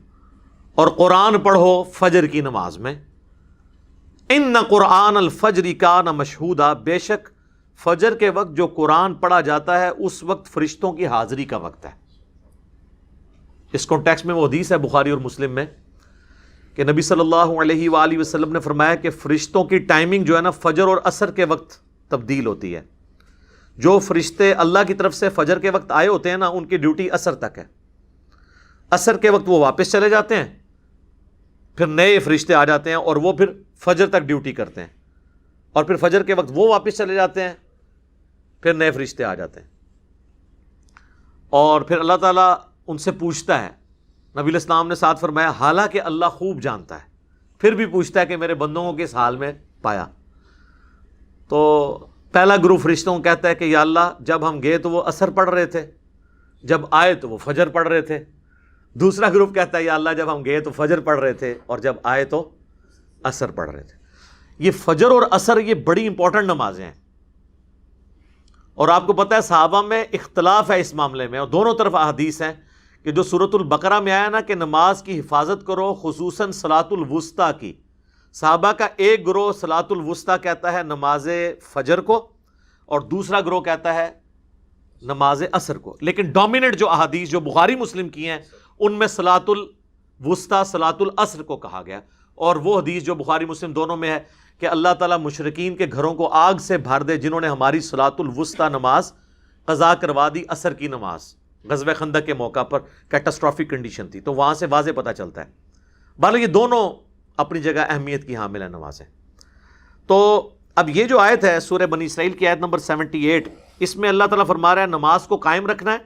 اور قرآن پڑھو فجر کی نماز میں. ان قرآن الفجر کان مشہودا، بے شک فجر کے وقت جو قرآن پڑھا جاتا ہے اس وقت فرشتوں کی حاضری کا وقت ہے. اس کانٹیکسٹ میں وہ حدیث ہے بخاری اور مسلم میں کہ نبی صلی اللہ علیہ وآلہ وسلم نے فرمایا کہ فرشتوں کی ٹائمنگ جو ہے نا فجر اور عصر کے وقت تبدیل ہوتی ہے. جو فرشتے اللہ کی طرف سے فجر کے وقت آئے ہوتے ہیں نا ان کی ڈیوٹی عصر تک ہے. عصر کے وقت وہ واپس چلے جاتے ہیں، پھر نئے فرشتے آ جاتے ہیں اور وہ پھر فجر تک ڈیوٹی کرتے ہیں، اور پھر فجر کے وقت وہ واپس چلے جاتے ہیں، پھر نئے فرشتے آ جاتے ہیں. اور پھر اللہ تعالیٰ ان سے پوچھتا ہے، نبی علیہ السلام نے ساتھ فرمایا حالانکہ اللہ خوب جانتا ہے پھر بھی پوچھتا ہے کہ میرے بندوں کو کس حال میں پایا. تو پہلا گروپ فرشتوں کو کہتا ہے کہ یا اللہ جب ہم گئے تو وہ عصر پڑھ رہے تھے، جب آئے تو وہ فجر پڑھ رہے تھے. دوسرا گروپ کہتا ہے یا اللہ جب ہم گئے تو فجر پڑھ رہے تھے اور جب آئے تو عصر پڑھ رہے تھے. یہ فجر اور عصر یہ بڑی امپورٹنٹ نمازیں ہیں، اور آپ کو پتہ ہے صحابہ میں اختلاف ہے اس معاملے میں، اور دونوں طرف احادیث ہیں کہ جو سورۃ البقرہ میں آیا نا کہ نماز کی حفاظت کرو خصوصاً صلاۃ الوسطیٰ کی، صحابہ کا ایک گروہ صلاۃ الوسطیٰ کہتا ہے نماز فجر کو، اور دوسرا گروہ کہتا ہے نماز عصر کو. لیکن ڈومیننٹ جو احادیث جو بخاری مسلم کی ہیں ان میں صلاۃ الوسطیٰ صلاۃ العصر کو کہا گیا. اور وہ حدیث جو بخاری مسلم دونوں میں ہے کہ اللہ تعالیٰ مشرکین کے گھروں کو آگ سے بھر دے جنہوں نے ہماری صلاۃ الوسطیٰ نماز قضا کروا دی عصر کی نماز. غزوہ خندق کے موقع پر کیٹاسٹرافک کنڈیشن تھی، تو وہاں سے واضح پتہ چلتا ہے. بہرحال یہ دونوں اپنی جگہ اہمیت کی حامل ہیں نمازیں. تو اب یہ جو آیت ہے سورہ بنی اسرائیل کی آیت نمبر 78، اس میں اللہ تعالیٰ فرما رہا ہے نماز کو قائم رکھنا ہے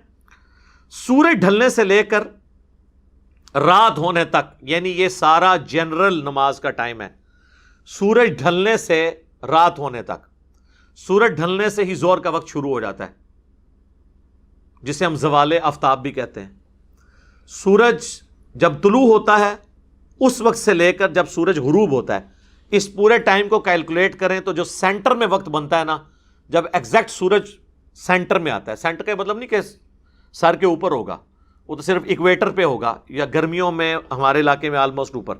سورج ڈھلنے سے لے کر رات ہونے تک، یعنی یہ سارا جنرل نماز کا ٹائم ہے. سورج ڈھلنے سے رات ہونے تک، سورج ڈھلنے سے ہی زور کا وقت شروع ہو جاتا ہے جسے ہم زوال آفتاب بھی کہتے ہیں. سورج جب طلوع ہوتا ہے اس وقت سے لے کر جب سورج غروب ہوتا ہے، اس پورے ٹائم کو کیلکولیٹ کریں تو جو سینٹر میں وقت بنتا ہے نا، جب ایگزیکٹ سورج سینٹر میں آتا ہے، سینٹر کا مطلب نہیں کہ سر کے اوپر ہوگا، وہ تو صرف ایکویٹر پہ ہوگا، یا گرمیوں میں ہمارے علاقے میں آلموسٹ اوپر،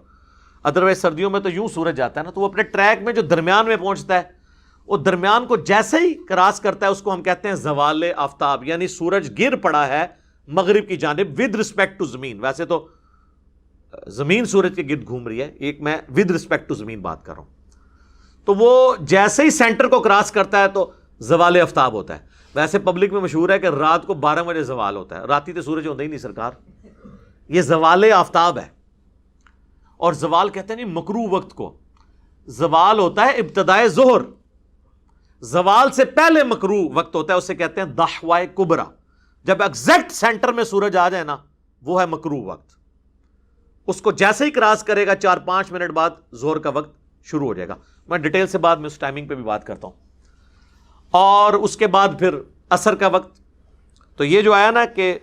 ادروائز سردیوں میں تو یوں سورج جاتا ہے نا، تو وہ اپنے ٹریک میں جو درمیان میں پہنچتا ہے، وہ درمیان کو جیسے ہی کراس کرتا ہے اس کو ہم کہتے ہیں زوال آفتاب، یعنی سورج گر پڑا ہے مغرب کی جانب ود رسپیکٹ ٹو زمین. ویسے تو زمین سورج کے گرد گھوم رہی ہے، ایک میں ود رسپیکٹ ٹو زمین بات کر رہا ہوں. تو وہ جیسے ہی سینٹر کو کراس کرتا ہے تو زوال آفتاب ہوتا ہے. ویسے پبلک میں مشہور ہے کہ رات کو 12 بجے زوال ہوتا ہے، راتی تو سورج ہوتا ہی نہیں سرکار، یہ زوال آفتاب ہے. اور زوال کہتے ہیں نہیں مکروہ وقت کو، زوال ہوتا ہے ابتدائے ظہر، زوال سے پہلے مکروہ وقت ہوتا ہے، اسے کہتے ہیں دحوائے کبرا. جب ایگزیکٹ سینٹر میں سورج آ جائے نا وہ ہے مکروہ وقت. اس کو جیسے ہی کراس کرے گا 4-5 منٹ بعد ظہر کا وقت شروع ہو جائے گا. میں ڈیٹیل سے بعد میں اس ٹائمنگ پہ بھی بات کرتا ہوں. اور اس کے بعد پھر عصر کا وقت. تو یہ جو آیا نا کہ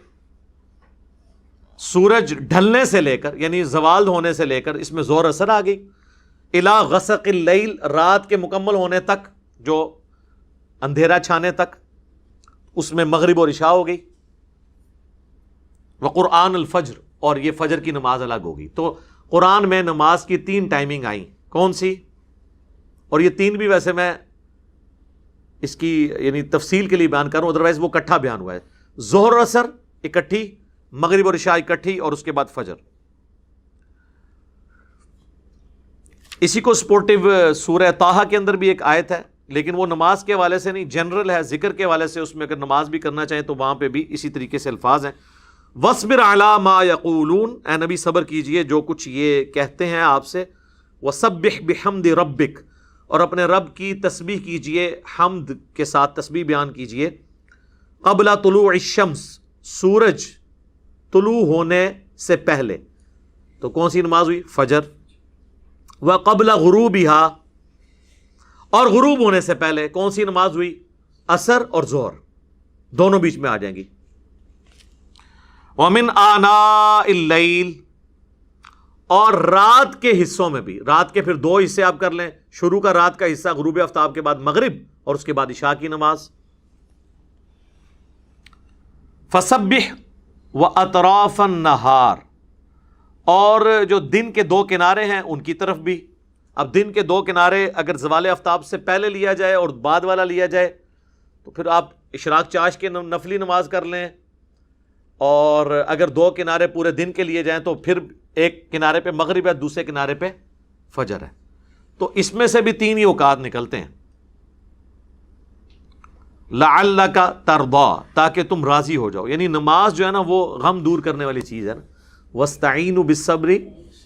سورج ڈھلنے سے لے کر یعنی زوال ہونے سے لے کر اس میں ظہر عصر آ گئی، الی غسق اللیل رات کے مکمل ہونے تک، جو اندھیرا چھانے تک، اس میں مغرب اور عشاء ہو گئی، وقرآن الفجر، اور یہ فجر کی نماز الگ ہوگی. تو قرآن میں نماز کی 3 ٹائمنگ آئیں. کون سی؟ اور یہ 3 بھی ویسے میں اس کی یعنی تفصیل کے لیے بیان کروں، ادروائز وہ اکٹھا بیان ہوا ہے. ظہر اور عصر اکٹھی، مغرب اور عشاء اکٹھی، اور اس کے بعد فجر. اسی کو سپورٹیو سورہ طٰہٰ کے اندر بھی ایک آیت ہے، لیکن وہ نماز کے حوالے سے نہیں، جنرل ہے، ذکر کے حوالے سے، اس میں اگر نماز بھی کرنا چاہیں تو وہاں پہ بھی اسی طریقے سے الفاظ ہیں۔ وَاصْبِرْ عَلَىٰ مَا يَقُولُونَ، اے نبی صبر کیجئے جو کچھ یہ کہتے ہیں آپ سے، وَسَبِّحْ بِحَمْدِ رَبِّكَ، اور اپنے رب کی تسبیح کیجئے، حمد کے ساتھ تسبیح بیان کیجئے، قبل طلوع الشمس، سورج طلوع ہونے سے پہلے، تو کون سی نماز ہوئی؟ فجر۔ وقبل غروبها، اور غروب ہونے سے پہلے کون سی نماز ہوئی؟ عصر اور ظہر، دونوں بیچ میں آ جائیں گی۔ ومن آناء اللیل، اور رات کے حصوں میں بھی، رات کے پھر دو حصے آپ کر لیں، شروع کا رات کا حصہ غروب آفتاب کے بعد مغرب، اور اس کے بعد عشاء کی نماز۔ فسبح واطراف النہار، اور جو دن کے دو کنارے ہیں ان کی طرف بھی۔ اب دن کے دو کنارے اگر زوال آفتاب سے پہلے لیا جائے اور بعد والا لیا جائے تو پھر آپ اشراق چاش کے نفلی نماز کر لیں، اور اگر دو کنارے پورے دن کے لیے جائیں تو پھر ایک کنارے پہ مغرب ہے، دوسرے کنارے پہ فجر ہے، تو اس میں سے بھی تین ہی اوقات نکلتے ہیں۔ لعلک ترضی، تاکہ تم راضی ہو جاؤ، یعنی نماز جو ہے نا وہ غم دور کرنے والی چیز ہے نا۔ واستعینوا بالصبر،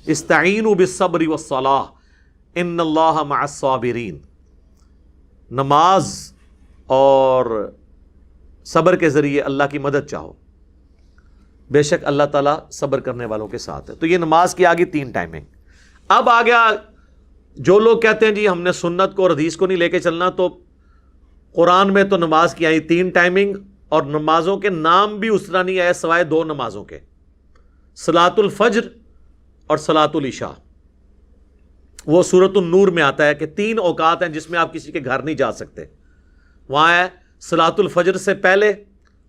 استعینوا بالصبر والصلاۃ ان اللہ مع الصابرین، نماز اور صبر کے ذریعے اللہ کی مدد چاہو، بے شک اللہ تعالیٰ صبر کرنے والوں کے ساتھ ہے۔ تو یہ نماز کی آگے تین ٹائمنگ۔ اب آ گیا جو لوگ کہتے ہیں جی ہم نے سنت کو اور حدیث کو نہیں لے کے چلنا، تو قرآن میں تو نماز کی آئی تین ٹائمنگ، اور نمازوں کے نام بھی اس طرح نہیں آئے سوائے دو نمازوں کے، صلاۃ الفجر اور صلاۃ العشاء۔ وہ سورۃ النور میں آتا ہے کہ تین اوقات ہیں جس میں آپ کسی کے گھر نہیں جا سکتے، وہاں ہے صلاۃ الفجر سے پہلے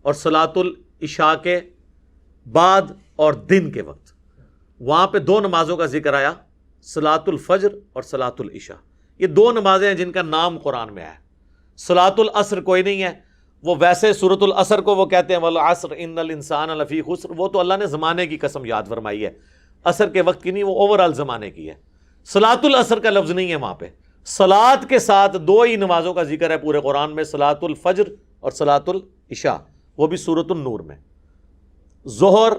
اور صلاۃ العشاء کے بعد اور دن کے وقت، وہاں پہ دو نمازوں کا ذکر آیا، صلاۃ الفجر اور صلاۃ العشاء۔ یہ دو نمازیں ہیں جن کا نام قرآن میں ہے۔ صلاۃ العصر کوئی نہیں ہے، وہ ویسے سورۃ العصر کو وہ کہتے ہیں والعصر ان الانسان لفی خسر، وہ تو اللہ نے زمانے کی قسم یاد فرمائی ہے، عصر کے وقت کی نہیں، وہ اوور آل زمانے کی ہے۔ صلاۃ العصر کا لفظ نہیں ہے وہاں پہ، صلاۃ کے ساتھ دو ہی نمازوں کا ذکر ہے پورے قرآن میں، صلاۃ الفجر اور صلاۃ العشاء، وہ بھی سورۃ النور میں۔ ظہر،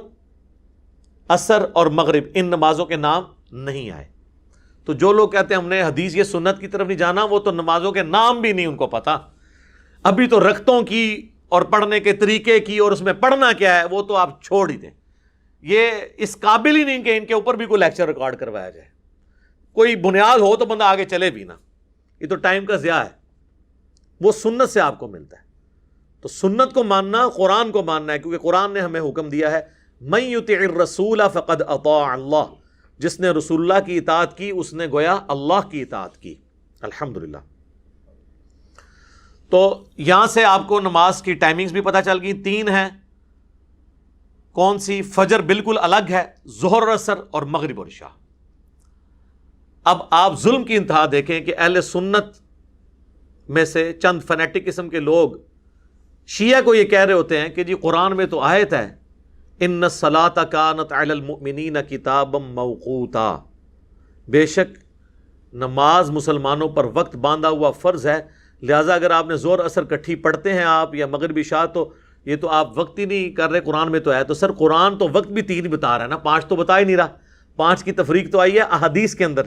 عصر اور مغرب ان نمازوں کے نام نہیں آئے۔ تو جو لوگ کہتے ہیں ہم نے حدیث یہ سنت کی طرف نہیں جانا، وہ تو نمازوں کے نام بھی نہیں ان کو پتہ، ابھی تو رکعتوں کی اور پڑھنے کے طریقے کی اور اس میں پڑھنا کیا ہے وہ تو آپ چھوڑ ہی دیں، یہ اس قابل ہی نہیں کہ ان کے اوپر بھی کوئی لیکچر ریکارڈ کروایا جائے، کوئی بنیاد ہو تو بندہ آگے چلے بھی نا، یہ تو ٹائم کا ضیاع ہے، وہ سنت سے آپ کو ملتا ہے۔ تو سنت کو ماننا، قرآن کو ماننا ہے، کیونکہ قرآن نے ہمیں حکم دیا ہے من یطع الرسول فقد اطاع اللہ، جس نے رسول اللہ کی اطاعت کی اس نے گویا اللہ کی اطاعت کی۔ الحمدللہ۔ تو یہاں سے آپ کو نماز کی ٹائمنگز بھی پتہ چل گئی، تین ہیں، کون سی؟ فجر بالکل الگ ہے، ظہر، عصر اور مغرب اور عشاء۔ اب آپ ظلم کی انتہا دیکھیں کہ اہل سنت میں سے چند فنیٹک قسم کے لوگ شیعہ کو یہ کہہ رہے ہوتے ہیں کہ جی قرآن میں تو آیت ہے ان الصلاۃ کانت علی المؤمنین کتابا موقوتا، بے شک نماز مسلمانوں پر وقت باندھا ہوا فرض ہے، لہٰذا اگر آپ نے ظہر عصر کٹھی پڑھتے ہیں آپ یا مغرب عشاء تو یہ تو آپ وقت ہی نہیں کر رہے، قرآن میں تو ہے۔ تو سر قرآن تو وقت بھی تین بتا رہا ہے نا، پانچ تو بتا ہی نہیں رہا، پانچ کی تفریق تو آئی ہے احادیث کے اندر۔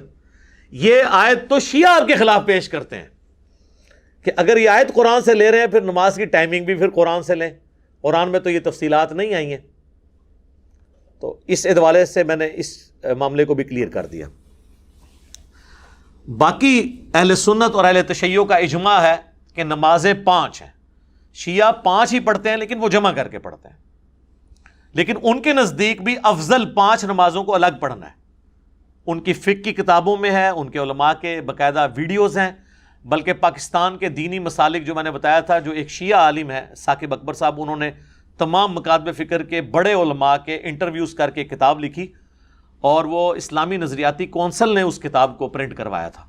یہ آیت تو شیعہ آپ کے خلاف پیش کرتے ہیں کہ اگر یہ آیت قرآن سے لے رہے ہیں پھر نماز کی ٹائمنگ بھی پھر قرآن سے لیں، قرآن میں تو یہ تفصیلات نہیں آئی ہیں۔ تو اس حوالے سے میں نے اس معاملے کو بھی کلیئر کر دیا۔ باقی اہل سنت اور اہل تشیع کا اجماع ہے کہ نمازیں پانچ ہیں، شیعہ پانچ ہی پڑھتے ہیں لیکن وہ جمع کر کے پڑھتے ہیں، لیکن ان کے نزدیک بھی افضل پانچ نمازوں کو الگ پڑھنا ہے، ان کی فقہ کی کتابوں میں ہے، ان کے علماء کے باقاعدہ ویڈیوز ہیں، بلکہ پاکستان کے دینی مسالک جو میں نے بتایا تھا، جو ایک شیعہ عالم ہے ثاقب اکبر صاحب، انہوں نے تمام مکاتب فکر کے بڑے علماء کے انٹرویوز کر کے کتاب لکھی، اور وہ اسلامی نظریاتی کونسل نے اس کتاب کو پرنٹ کروایا تھا،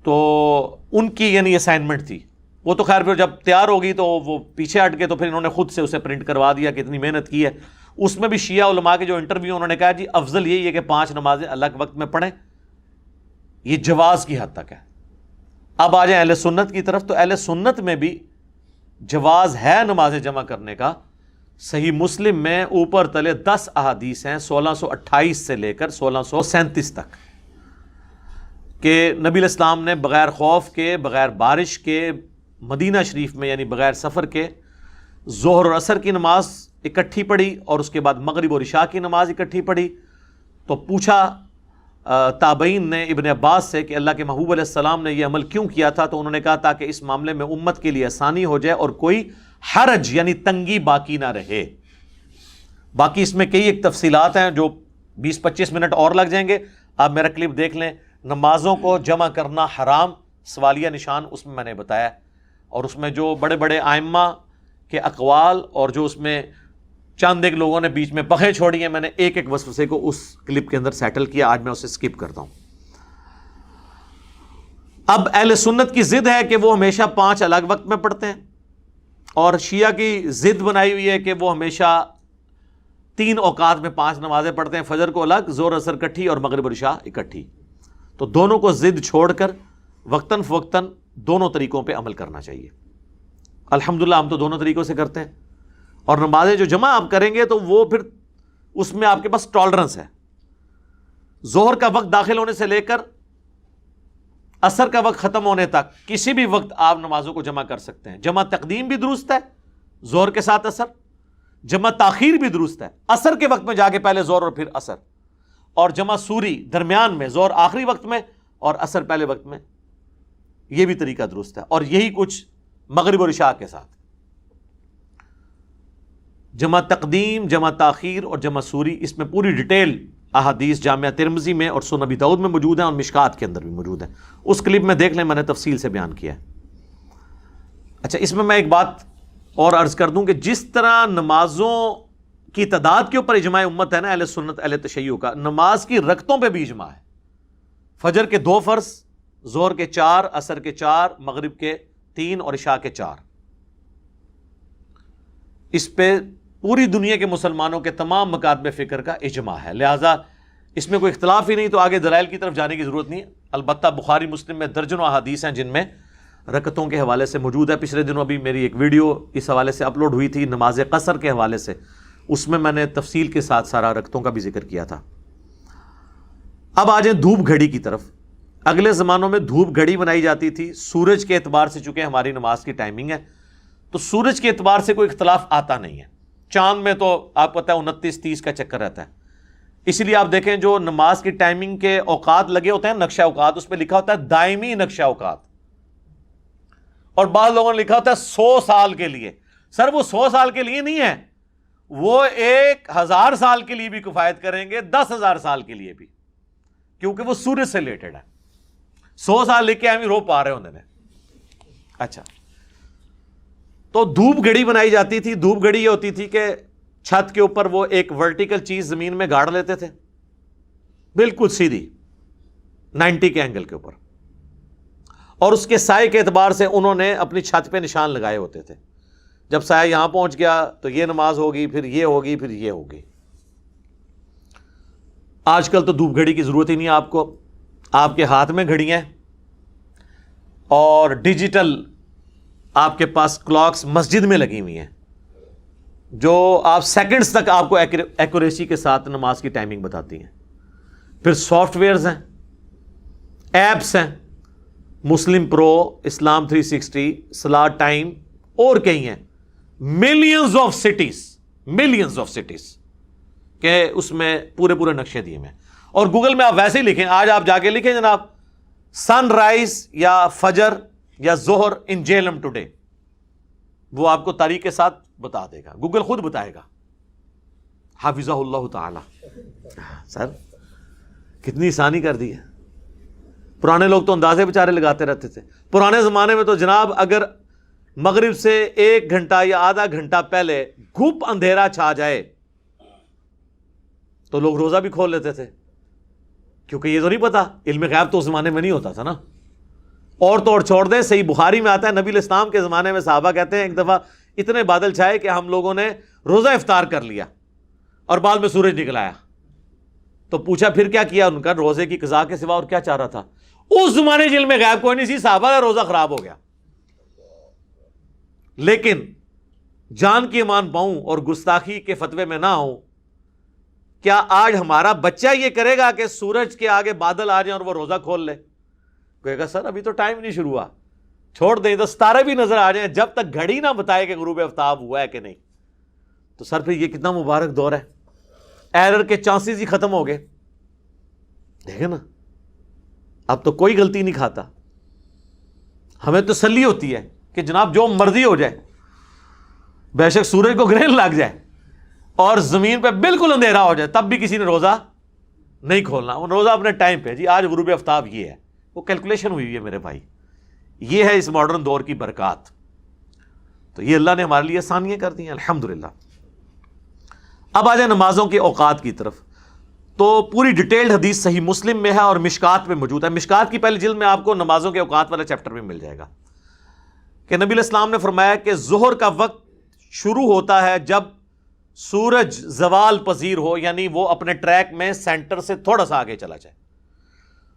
تو ان کی یعنی اسائنمنٹ تھی وہ، تو خیر پھر جب تیار ہو گئی تو وہ پیچھے ہٹ گئے، تو پھر انہوں نے خود سے اسے پرنٹ کروا دیا کہ اتنی محنت کی ہے۔ اس میں بھی شیعہ علماء کے جو انٹرویو، انہوں نے کہا جی افضل یہی ہے کہ پانچ نمازیں الگ وقت میں پڑھیں، یہ جواز کی حد تک ہے۔ اب آ جائیں اہل سنت کی طرف، تو اہل سنت میں بھی جواز ہے نمازیں جمع کرنے کا۔ صحیح مسلم میں اوپر تلے 10 احادیث ہیں 1628 سے لے کر 1637 تک کہ نبی علیہ السلام نے بغیر خوف کے، بغیر بارش کے، مدینہ شریف میں یعنی بغیر سفر کے ظہر اور عصر کی نماز اکٹھی پڑھی، اور اس کے بعد مغرب اور عشاء کی نماز اکٹھی پڑھی۔ تو پوچھا تابعین نے ابن عباس سے کہ اللہ کے محبوب علیہ السلام نے یہ عمل کیوں کیا تھا؟ تو انہوں نے کہا تاکہ اس معاملے میں امت کے لیے آسانی ہو جائے اور کوئی حرج یعنی تنگی باقی نہ رہے۔ باقی اس میں کئی ایک تفصیلات ہیں جو 20-25 منٹ اور لگ جائیں گے، آپ میرا کلپ دیکھ لیں۔ نمازوں کو جمع کرنا حرام، سوالیہ نشان اس میں نے بتایا، اور اس میں جو بڑے بڑے ائمہ کے اقوال اور جو اس میں چند ایک لوگوں نے بیچ میں پخے چھوڑی ہیں، میں نے ایک ایک وسوسے کو اس کلپ کے اندر سیٹل کیا، آج میں اسے سکپ کرتا ہوں۔ اب اہل سنت کی ضد ہے کہ وہ ہمیشہ 5 الگ وقت میں پڑھتے ہیں، اور شیعہ کی ضد بنائی ہوئی ہے کہ وہ ہمیشہ 3 اوقات میں 5 نمازیں پڑھتے ہیں، فجر کو الگ، ظہر اثر اکٹھی، اور مغرب اور عشاء اکٹھی۔ تو دونوں کو ضد چھوڑ کر وقتاً فوقتاً دونوں طریقوں پہ عمل کرنا چاہیے۔ الحمدللہ ہم تو دونوں طریقوں سے کرتے ہیں، اور نمازیں جو جمع آپ کریں گے تو وہ پھر اس میں آپ کے پاس ٹالرنس ہے۔ ظہر کا وقت داخل ہونے سے لے کر عصر کا وقت ختم ہونے تک کسی بھی وقت آپ نمازوں کو جمع کر سکتے ہیں۔ جمع تقدیم بھی درست ہے ظہر کے ساتھ عصر، جمع تاخیر بھی درست ہے، عصر کے وقت میں جا کے پہلے ظہر اور پھر عصر، اور جمع سوری درمیان میں، ظہر آخری وقت میں اور عصر پہلے وقت میں، یہ بھی طریقہ درست ہے۔ اور یہی کچھ مغرب اور عشاء کے ساتھ، جمع تقدیم، جمع تاخیر اور جمع سوری، اس میں پوری ڈیٹیل احادیث جامعہ ترمذی میں اور سنن ابی داؤد میں موجود ہیں، اور مشکات کے اندر بھی موجود ہیں۔ اس کلپ میں دیکھ لیں، میں نے تفصیل سے بیان کیا ہے۔ اچھا، اس میں ایک بات اور عرض کر دوں کہ جس طرح نمازوں کی تعداد کے اوپر اجماع امت ہے نا اہل سنت اہل تشیع کا، نماز کی رکعتوں پہ بھی اجماع ہے۔ فجر کے 2 فرض، ظہر کے 4، عصر کے 4، مغرب کے 3 اور عشاء کے 4، اس پہ پوری دنیا کے مسلمانوں کے تمام مکاتب فکر کا اجماع ہے، لہٰذا اس میں کوئی اختلاف ہی نہیں، تو آگے دلائل کی طرف جانے کی ضرورت نہیں ہے۔ البتہ بخاری مسلم میں درجنوں احادیث ہیں جن میں رکعتوں کے حوالے سے موجود ہے۔ پچھلے دنوں ابھی میری ایک ویڈیو اس حوالے سے اپلوڈ ہوئی تھی نماز قصر کے حوالے سے، اس میں نے تفصیل کے ساتھ سارا رکعتوں کا بھی ذکر کیا تھا۔ اب آ جائیں دھوپ گھڑی کی طرف۔ اگلے زمانوں میں دھوپ گھڑی بنائی جاتی تھی سورج کے اعتبار سے، چونکہ ہماری نماز کی ٹائمنگ ہے تو سورج کے اعتبار سے کوئی اختلاف آتا نہیں ہے۔ چاند میں تو آپ پتہ ہے 29-30 کا چکر رہتا ہے، اسی لیے آپ دیکھیں جو نماز کی ٹائمنگ کے اوقات لگے ہوتے ہیں، نقشہ اوقات، اس پہ لکھا ہوتا ہے دائمی نقشہ اوقات، اور بعض لوگوں نے لکھا ہوتا ہے 100 سال کے لیے۔ سر وہ 100 سال کے لیے نہیں ہے، وہ 1000 سال کے لیے بھی کفایت کریں گے، 10,000 سال کے لیے بھی، کیونکہ وہ سورج سے ریلیٹڈ ہے۔ 100 سال لکھ کے ہم رو پا رہے ہونے۔ اچھا، تو دھوپ گھڑی بنائی جاتی تھی۔ دھوپ گھڑی یہ ہوتی تھی کہ چھت کے اوپر وہ ایک ورٹیکل چیز زمین میں گاڑ لیتے تھے، بالکل سیدھی 90 کے اینگل کے اوپر، اور اس کے سائے کے اعتبار سے انہوں نے اپنی چھت پہ نشان لگائے ہوتے تھے۔ جب سایہ یہاں پہنچ گیا تو یہ نماز ہوگی، پھر یہ ہوگی، پھر یہ ہوگی۔ آج کل تو دھوپ گھڑی کی ضرورت ہی نہیں ہے آپ کو، آپ کے ہاتھ میں گھڑیاں ہیں، اور ڈیجیٹل آپ کے پاس کلاکس مسجد میں لگی ہوئی ہیں جو آپ سیکنڈز تک آپ کو ایکوریسی کے ساتھ نماز کی ٹائمنگ بتاتی ہیں۔ پھر سافٹ ویئرز ہیں، ایپس ہیں، مسلم پرو، اسلام 360، صلاۃ ٹائم، اور کئی ہیں، ملینز آف سٹیز کہ اس میں پورے نقشے دیے ہیں۔ اور گوگل میں آپ ویسے ہی لکھیں، آج آپ جا کے لکھیں جناب سن رائز یا فجر یا ظہر ان جیلم ٹوڈے، وہ آپ کو تاریخ کے ساتھ بتا دے گا، گوگل خود بتائے گا، حافظہ اللہ تعالی۔ سر کتنی آسانی کر دی ہے۔ پرانے لوگ تو اندازے بیچارے لگاتے رہتے تھے۔ پرانے زمانے میں تو جناب اگر مغرب سے 1 گھنٹہ یا آدھا گھنٹہ پہلے گھپ اندھیرا چھا جائے تو لوگ روزہ بھی کھول لیتے تھے، کیونکہ یہ تو نہیں پتا، علم غیب تو اس زمانے میں نہیں ہوتا تھا نا۔ اور تو اور چھوڑ دیں، صحیح بخاری میں آتا ہے نبی علیہ السلام کے زمانے میں صحابہ کہتے ہیں ایک دفعہ اتنے بادل چھائے کہ ہم لوگوں نے روزہ افطار کر لیا اور بعد میں سورج نکل آیا۔ تو پوچھا پھر کیا کیا؟ ان کا روزے کی قضا کے سوا اور کیا چاہ رہا تھا؟ اس زمانے کے علم غیب کوئی نہیں سی، صحابہ کا روزہ خراب ہو گیا، لیکن جان کی ایمان پاؤں اور گستاخی کے فتوے میں نہ آؤں، کیا آج ہمارا بچہ یہ کرے گا کہ سورج کے آگے بادل آ جائیں اور وہ روزہ کھول لے؟ کہے گا سر ابھی تو ٹائم نہیں شروع ہوا، چھوڑ دیں تو ستارے بھی نظر آ جائیں، جب تک گھڑی نہ بتائے کہ غروب آفتاب ہوا ہے کہ نہیں۔ تو سر پھر یہ کتنا مبارک دور ہے، ایرر کے چانسز ہی ختم ہو گئے، دیکھیں نا، اب تو کوئی غلطی نہیں کھاتا، ہمیں تسلی ہوتی ہے کہ جناب جو مرضی ہو جائے، بے شک سورج کو گرہن لگ جائے اور زمین پہ بالکل اندھیرا ہو جائے، تب بھی کسی نے روزہ نہیں کھولنا، وہ روزہ اپنے ٹائم پہ، جی آج غروب آفتاب یہ ہے، وہ کیلکولیشن ہوئی ہے میرے بھائی۔ یہ ہے اس ماڈرن دور کی برکات، تو یہ اللہ نے ہمارے لیے آسانیاں کر دی ہیں الحمدللہ۔ اب آ جائیں نمازوں کے اوقات کی طرف، تو پوری ڈیٹیلڈ حدیث صحیح مسلم میں ہے اور مشکات میں موجود ہے۔ مشکات کی پہلی جلد میں آپ کو نمازوں کے اوقات والا چیپٹر بھی مل جائے گا کہ نبی علیہ السلام نے فرمایا کہ ظہر کا وقت شروع ہوتا ہے جب سورج زوال پذیر ہو، یعنی وہ اپنے ٹریک میں سینٹر سے تھوڑا سا آگے چلا جائے۔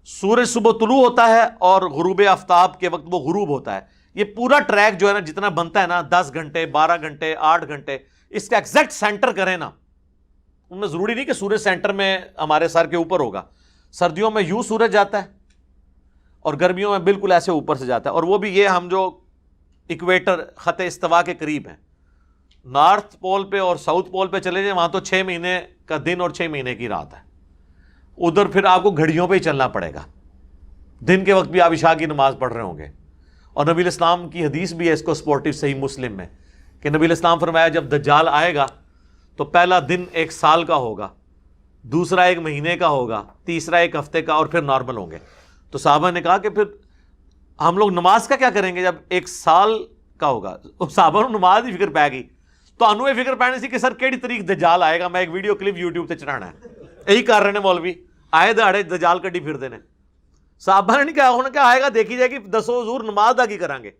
سورج صبح طلوع ہوتا ہے اور غروب آفتاب کے وقت وہ غروب ہوتا ہے۔ یہ پورا ٹریک جو ہے نا جتنا بنتا ہے نا، 10 گھنٹے 12 گھنٹے 8 گھنٹے، اس کا ایگزیکٹ سینٹر کریں نا، ان میں ضروری نہیں کہ سورج سینٹر میں ہمارے سر کے اوپر ہوگا، سردیوں میں یوں سورج جاتا ہے اور گرمیوں میں بالکل ایسے اوپر سے جاتا ہے، اور وہ بھی یہ ہم جو اکویٹر خط استوا کے قریب ہیں، نارتھ پول پہ اور ساؤتھ پول پہ چلے جائیں، وہاں تو 6 مہینے کا دن اور 6 مہینے کی رات ہے، ادھر پھر آپ کو گھڑیوں پہ ہی چلنا پڑے گا، دن کے وقت بھی آپ عشاء کی نماز پڑھ رہے ہوں گے۔ اور نبی علیہ السلام کی حدیث بھی ہے اس کو سپورٹو صحیح مسلم میں کہ نبی علیہ السلام فرمایا جب دجال آئے گا تو پہلا دن 1 سال کا ہوگا، دوسرا 1 مہینے کا ہوگا، تیسرا 1 ہفتے کا، اور پھر نارمل ہوں گے۔ تو صحابہ نے کہا کہ پھر ہم لوگ نماز کا کیا کریں گے جب 1 سال کا ہوگا؟ صحابہ نے نماز ہی فکر پی گئی، تو انو یہ فکر پینے سی کہ سر کیڑی طریق دجال آئے گا، میں ایک ویڈیو کلپ یوٹیوب تے چڑھانا ہے، یہی کر رہے ہیں مولوی، آئے دہاڑے دجال کڈی پھر دینے۔ صحابہ نے نہیں کہا ہونا کیا آئے گا دیکھی جائے گی، دسو حضور نماز دا کی کریں گے؟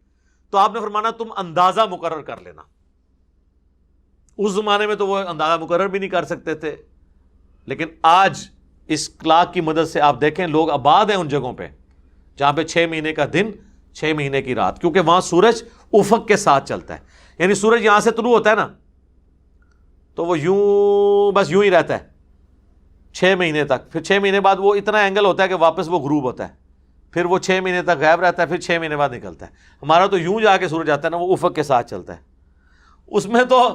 تو آپ نے فرمانا تم اندازہ مقرر کر لینا۔ اس زمانے میں تو وہ اندازہ مقرر بھی نہیں کر سکتے تھے، لیکن آج اس کلاک کی مدد سے آپ دیکھیں لوگ آباد ہیں ان جگہوں پہ جہاں پہ 6 مہینے کا دن 6 مہینے کی رات، کیونکہ وہاں سورج افق کے ساتھ چلتا ہے، یعنی سورج یہاں سے طلوع ہوتا ہے نا تو وہ یوں بس یوں ہی رہتا ہے 6 مہینے تک، پھر 6 مہینے بعد وہ اتنا اینگل ہوتا ہے کہ واپس وہ غروب ہوتا ہے، پھر وہ 6 مہینے تک غائب رہتا ہے، پھر 6 مہینے بعد نکلتا ہے۔ ہمارا تو یوں جا کے سورج آتا ہے نا، وہ افق کے ساتھ چلتا ہے، اس میں تو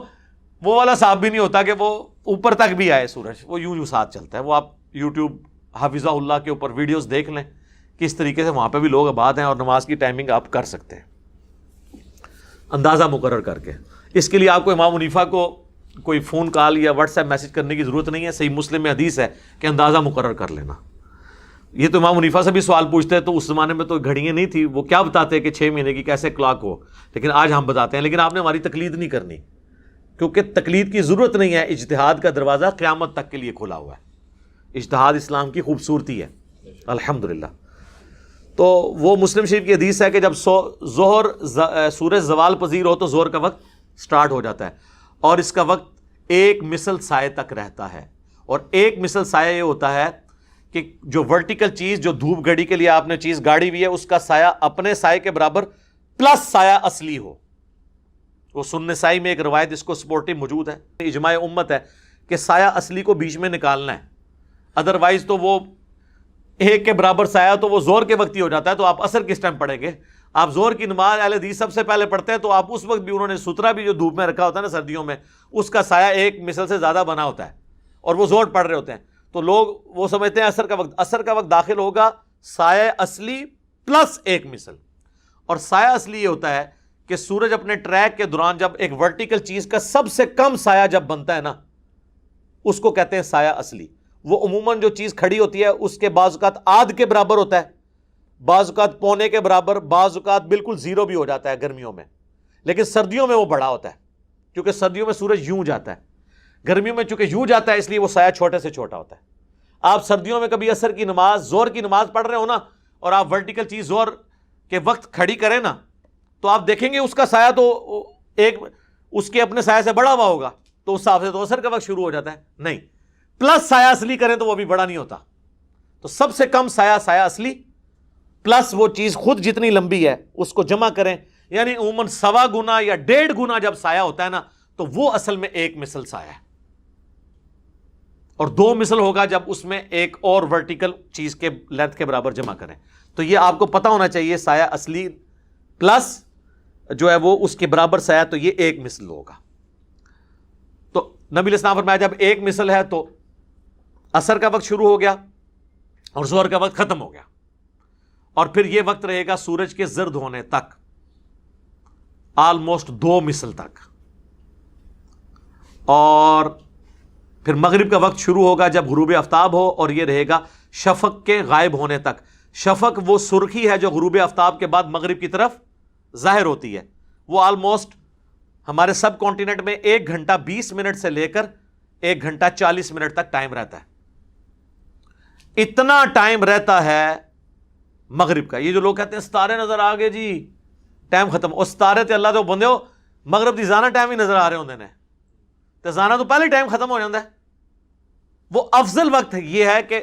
وہ والا صاحب بھی نہیں ہوتا کہ وہ اوپر تک بھی آئے سورج، وہ یوں ساتھ چلتا ہے۔ وہ آپ یوٹیوب حافظہ اللہ کے اوپر ویڈیوز دیکھ لیں کس طریقے سے وہاں پہ بھی لوگ آباد ہیں، اور نماز کی ٹائمنگ آپ کر سکتے ہیں اندازہ مقرر کر کے۔ اس کے لیے آپ کو امام حنیفہ کو کوئی فون کال یا واٹس ایپ میسج کرنے کی ضرورت نہیں ہے، صحیح مسلم میں حدیث ہے کہ اندازہ مقرر کر لینا۔ یہ تو امام حنیفہ سے بھی سوال پوچھتے ہیں، تو اس زمانے میں تو گھڑیاں نہیں تھی، وہ کیا بتاتے کہ 6 مہینے کی کیسے کلاک ہو، لیکن آج ہم بتاتے ہیں۔ لیکن آپ نے ہماری تقلید نہیں کرنی، کیونکہ تقلید کی ضرورت نہیں ہے، اجتہاد کا دروازہ قیامت تک کے لیے کھلا ہوا ہے، اجتہاد اسلام کی خوبصورتی ہے الحمدللہ۔ تو وہ مسلم شریف کی حدیث ہے کہ جب سورج زوال پذیر ہو تو ظہر کا وقت سٹارٹ ہو جاتا ہے، اور اس کا وقت 1 مثل سائے تک رہتا ہے، اور 1 مثل سایہ یہ ہوتا ہے کہ جو ورٹیکل چیز جو دھوپ گھڑی کے لیے آپ نے چیز گاڑی ہوئی ہے، اس کا سایہ اپنے سائے کے برابر پلس سایہ اصلی ہو۔ وہ سنن نسائی میں ایک روایت اس کو سپورٹو موجود ہے، اجماع امت ہے کہ سایہ اصلی کو بیچ میں نکالنا ہے، ادروائز تو وہ 1 کے برابر سایہ تو وہ زور کے وقت ہی ہو جاتا ہے، تو آپ اثر کس ٹائم پڑھیں گے؟ آپ زور کی نماز اہل حدیث سب سے پہلے پڑھتے ہیں، تو آپ اس وقت بھی انہوں نے سترہ بھی جو دھوپ میں رکھا ہوتا ہے نا سردیوں میں، اس کا سایہ 1 مثل سے زیادہ بنا ہوتا ہے، اور وہ زور پڑھ رہے ہوتے ہیں، تو لوگ وہ سمجھتے ہیں اثر کا وقت داخل ہوگا سایہ اصلی پلس 1 مثل۔ اور سایہ اصلی یہ ہوتا ہے کہ سورج اپنے ٹریک کے دوران جب ایک ورٹیکل چیز کا سب سے کم سایہ جب بنتا ہے نا، اس کو کہتے ہیں سایہ اصلی۔ وہ عموماً جو چیز کھڑی ہوتی ہے اس کے بعض اوقات آدھ کے برابر ہوتا ہے، بعض اوقات پونے کے برابر، بعض اوقات بالکل 0 بھی ہو جاتا ہے گرمیوں میں، لیکن سردیوں میں وہ بڑا ہوتا ہے، کیونکہ سردیوں میں سورج یوں جاتا ہے، گرمیوں میں چونکہ یوں جاتا ہے اس لیے وہ سایہ چھوٹے سے چھوٹا ہوتا ہے۔ آپ سردیوں میں کبھی عصر کی نماز زور کی نماز پڑھ رہے ہو نا، اور آپ ورٹیکل چیز زور کے وقت کھڑی کریں نا، تو آپ دیکھیں گے اس کا سایہ تو ایک اس کے اپنے سایہ سے بڑا ہوا ہوگا، تو اس حساب سے تو عصر کا وقت شروع ہو جاتا ہے، نہیں، پلس سایہ اصلی کریں تو وہ بھی بڑا نہیں ہوتا۔ تو سب سے کم سایہ اصلی، پلس وہ چیز خود جتنی لمبی ہے اس کو جمع کریں، یعنی عموماً 1.25 گنا یا 1.5 گنا جب سایہ ہوتا ہے نا تو وہ اصل میں 1 مثل سایہ ہے، اور 2 مثل ہوگا جب اس میں ایک اور ورٹیکل چیز کے لینتھ کے برابر جمع کریں۔ تو یہ آپ کو پتا ہونا چاہیے، سایہ اصلی پلس جو ہے وہ اس کے برابر سایہ، تو یہ 1 مثل ہوگا۔ تو نبی علیہ السلام فرمایا جب 1 مثل ہے تو عصر کا وقت شروع ہو گیا اور ظہر کا وقت ختم ہو گیا، اور پھر یہ وقت رہے گا سورج کے زرد ہونے تک، آلموسٹ 2 مثل تک، اور پھر مغرب کا وقت شروع ہوگا جب غروب آفتاب ہو، اور یہ رہے گا شفق کے غائب ہونے تک۔ شفق وہ سرخی ہے جو غروب آفتاب کے بعد مغرب کی طرف ظاہر ہوتی ہے، وہ آلموسٹ ہمارے سب کانٹیننٹ میں 1 گھنٹہ 20 منٹ سے لے کر 1 گھنٹہ 40 منٹ تک ٹائم رہتا ہے۔ اتنا ٹائم رہتا ہے مغرب کا۔ یہ جو لوگ کہتے ہیں ستارے نظر آ گئے جی ٹائم ختم، اور ستارے تے اللہ تو بندے ہو مغرب دی زانا ٹائم ہی نظر آ رہے ہوندے نے، تے زانا تو پہلے ٹائم ختم ہو جاتا ہے۔ وہ افضل وقت یہ ہے کہ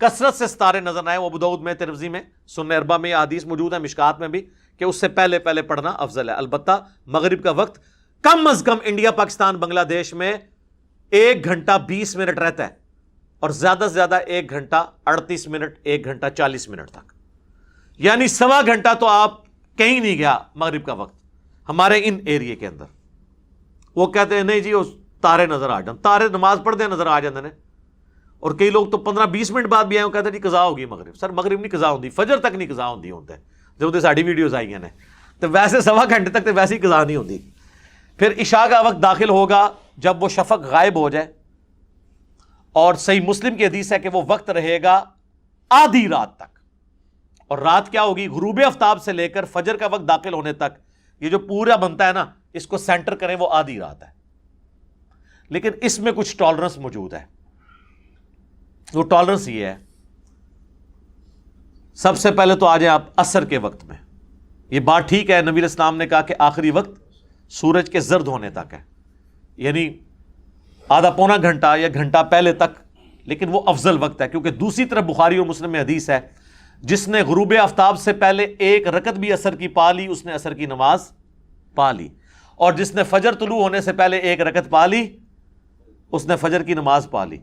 کثرت سے ستارے نظر نہ آئے۔ وہ ابو داؤد میں، ترمذی میں، سنن اربعہ میں یہ حدیث موجود ہے، مشکات میں بھی، کہ اس سے پہلے پڑھنا افضل ہے۔ البتہ مغرب کا وقت کم از کم انڈیا، پاکستان، بنگلہ دیش میں 1 گھنٹہ 20 منٹ رہتا ہے، اور زیادہ سے زیادہ 1 گھنٹہ 38 منٹ، 1 گھنٹہ 40 منٹ تک، یعنی 1.25 گھنٹہ تو آپ کہیں نہیں گیا مغرب کا وقت ہمارے ان ایریے کے اندر۔ وہ کہتے ہیں نہیں جی وہ تارے نظر آ جان، تارے نماز پڑھتے ہیں نظر آ جاندے نے، اور کئی لوگ تو 15-20 منٹ بعد بھی آئے، وہ کہتے ہیں جی قضا ہوگی مغرب۔ سر مغرب نہیں قضا ہوندی، فجر تک نہیں قضا ہوندی ہوندے، جو ساڑی ویڈیوز آئی ہیں تو ویسے 1.25 گھنٹے تک تو ویسے ہی قضا نہیں ہوندی۔ پھر عشاء کا وقت داخل ہوگا جب وہ شفق غائب ہو جائے، اور صحیح مسلم کی حدیث ہے کہ وہ وقت رہے گا آدھی رات تک، اور رات کیا ہوگی؟ غروب آفتاب سے لے کر فجر کا وقت داخل ہونے تک، یہ جو پورا بنتا ہے نا اس کو سینٹر کریں وہ آدھی رات ہے۔ لیکن اس میں کچھ ٹالرنس موجود ہے، وہ ٹالرنس یہ ہے، سب سے پہلے تو آ جائیں آپ عصر کے وقت میں۔ یہ بات ٹھیک ہے، نبی علیہ السلام نے کہا کہ آخری وقت سورج کے زرد ہونے تک ہے، یعنی آدھا پونا گھنٹہ یا گھنٹہ پہلے تک، لیکن وہ افضل وقت ہے، کیونکہ دوسری طرف بخاری اور مسلم میں حدیث ہے جس نے غروب آفتاب سے پہلے 1 رکعت بھی عصر کی پا لی اس نے عصر کی نماز پا لی، اور جس نے فجر طلوع ہونے سے پہلے 1 رکعت پا لی اس نے فجر کی نماز پا لی۔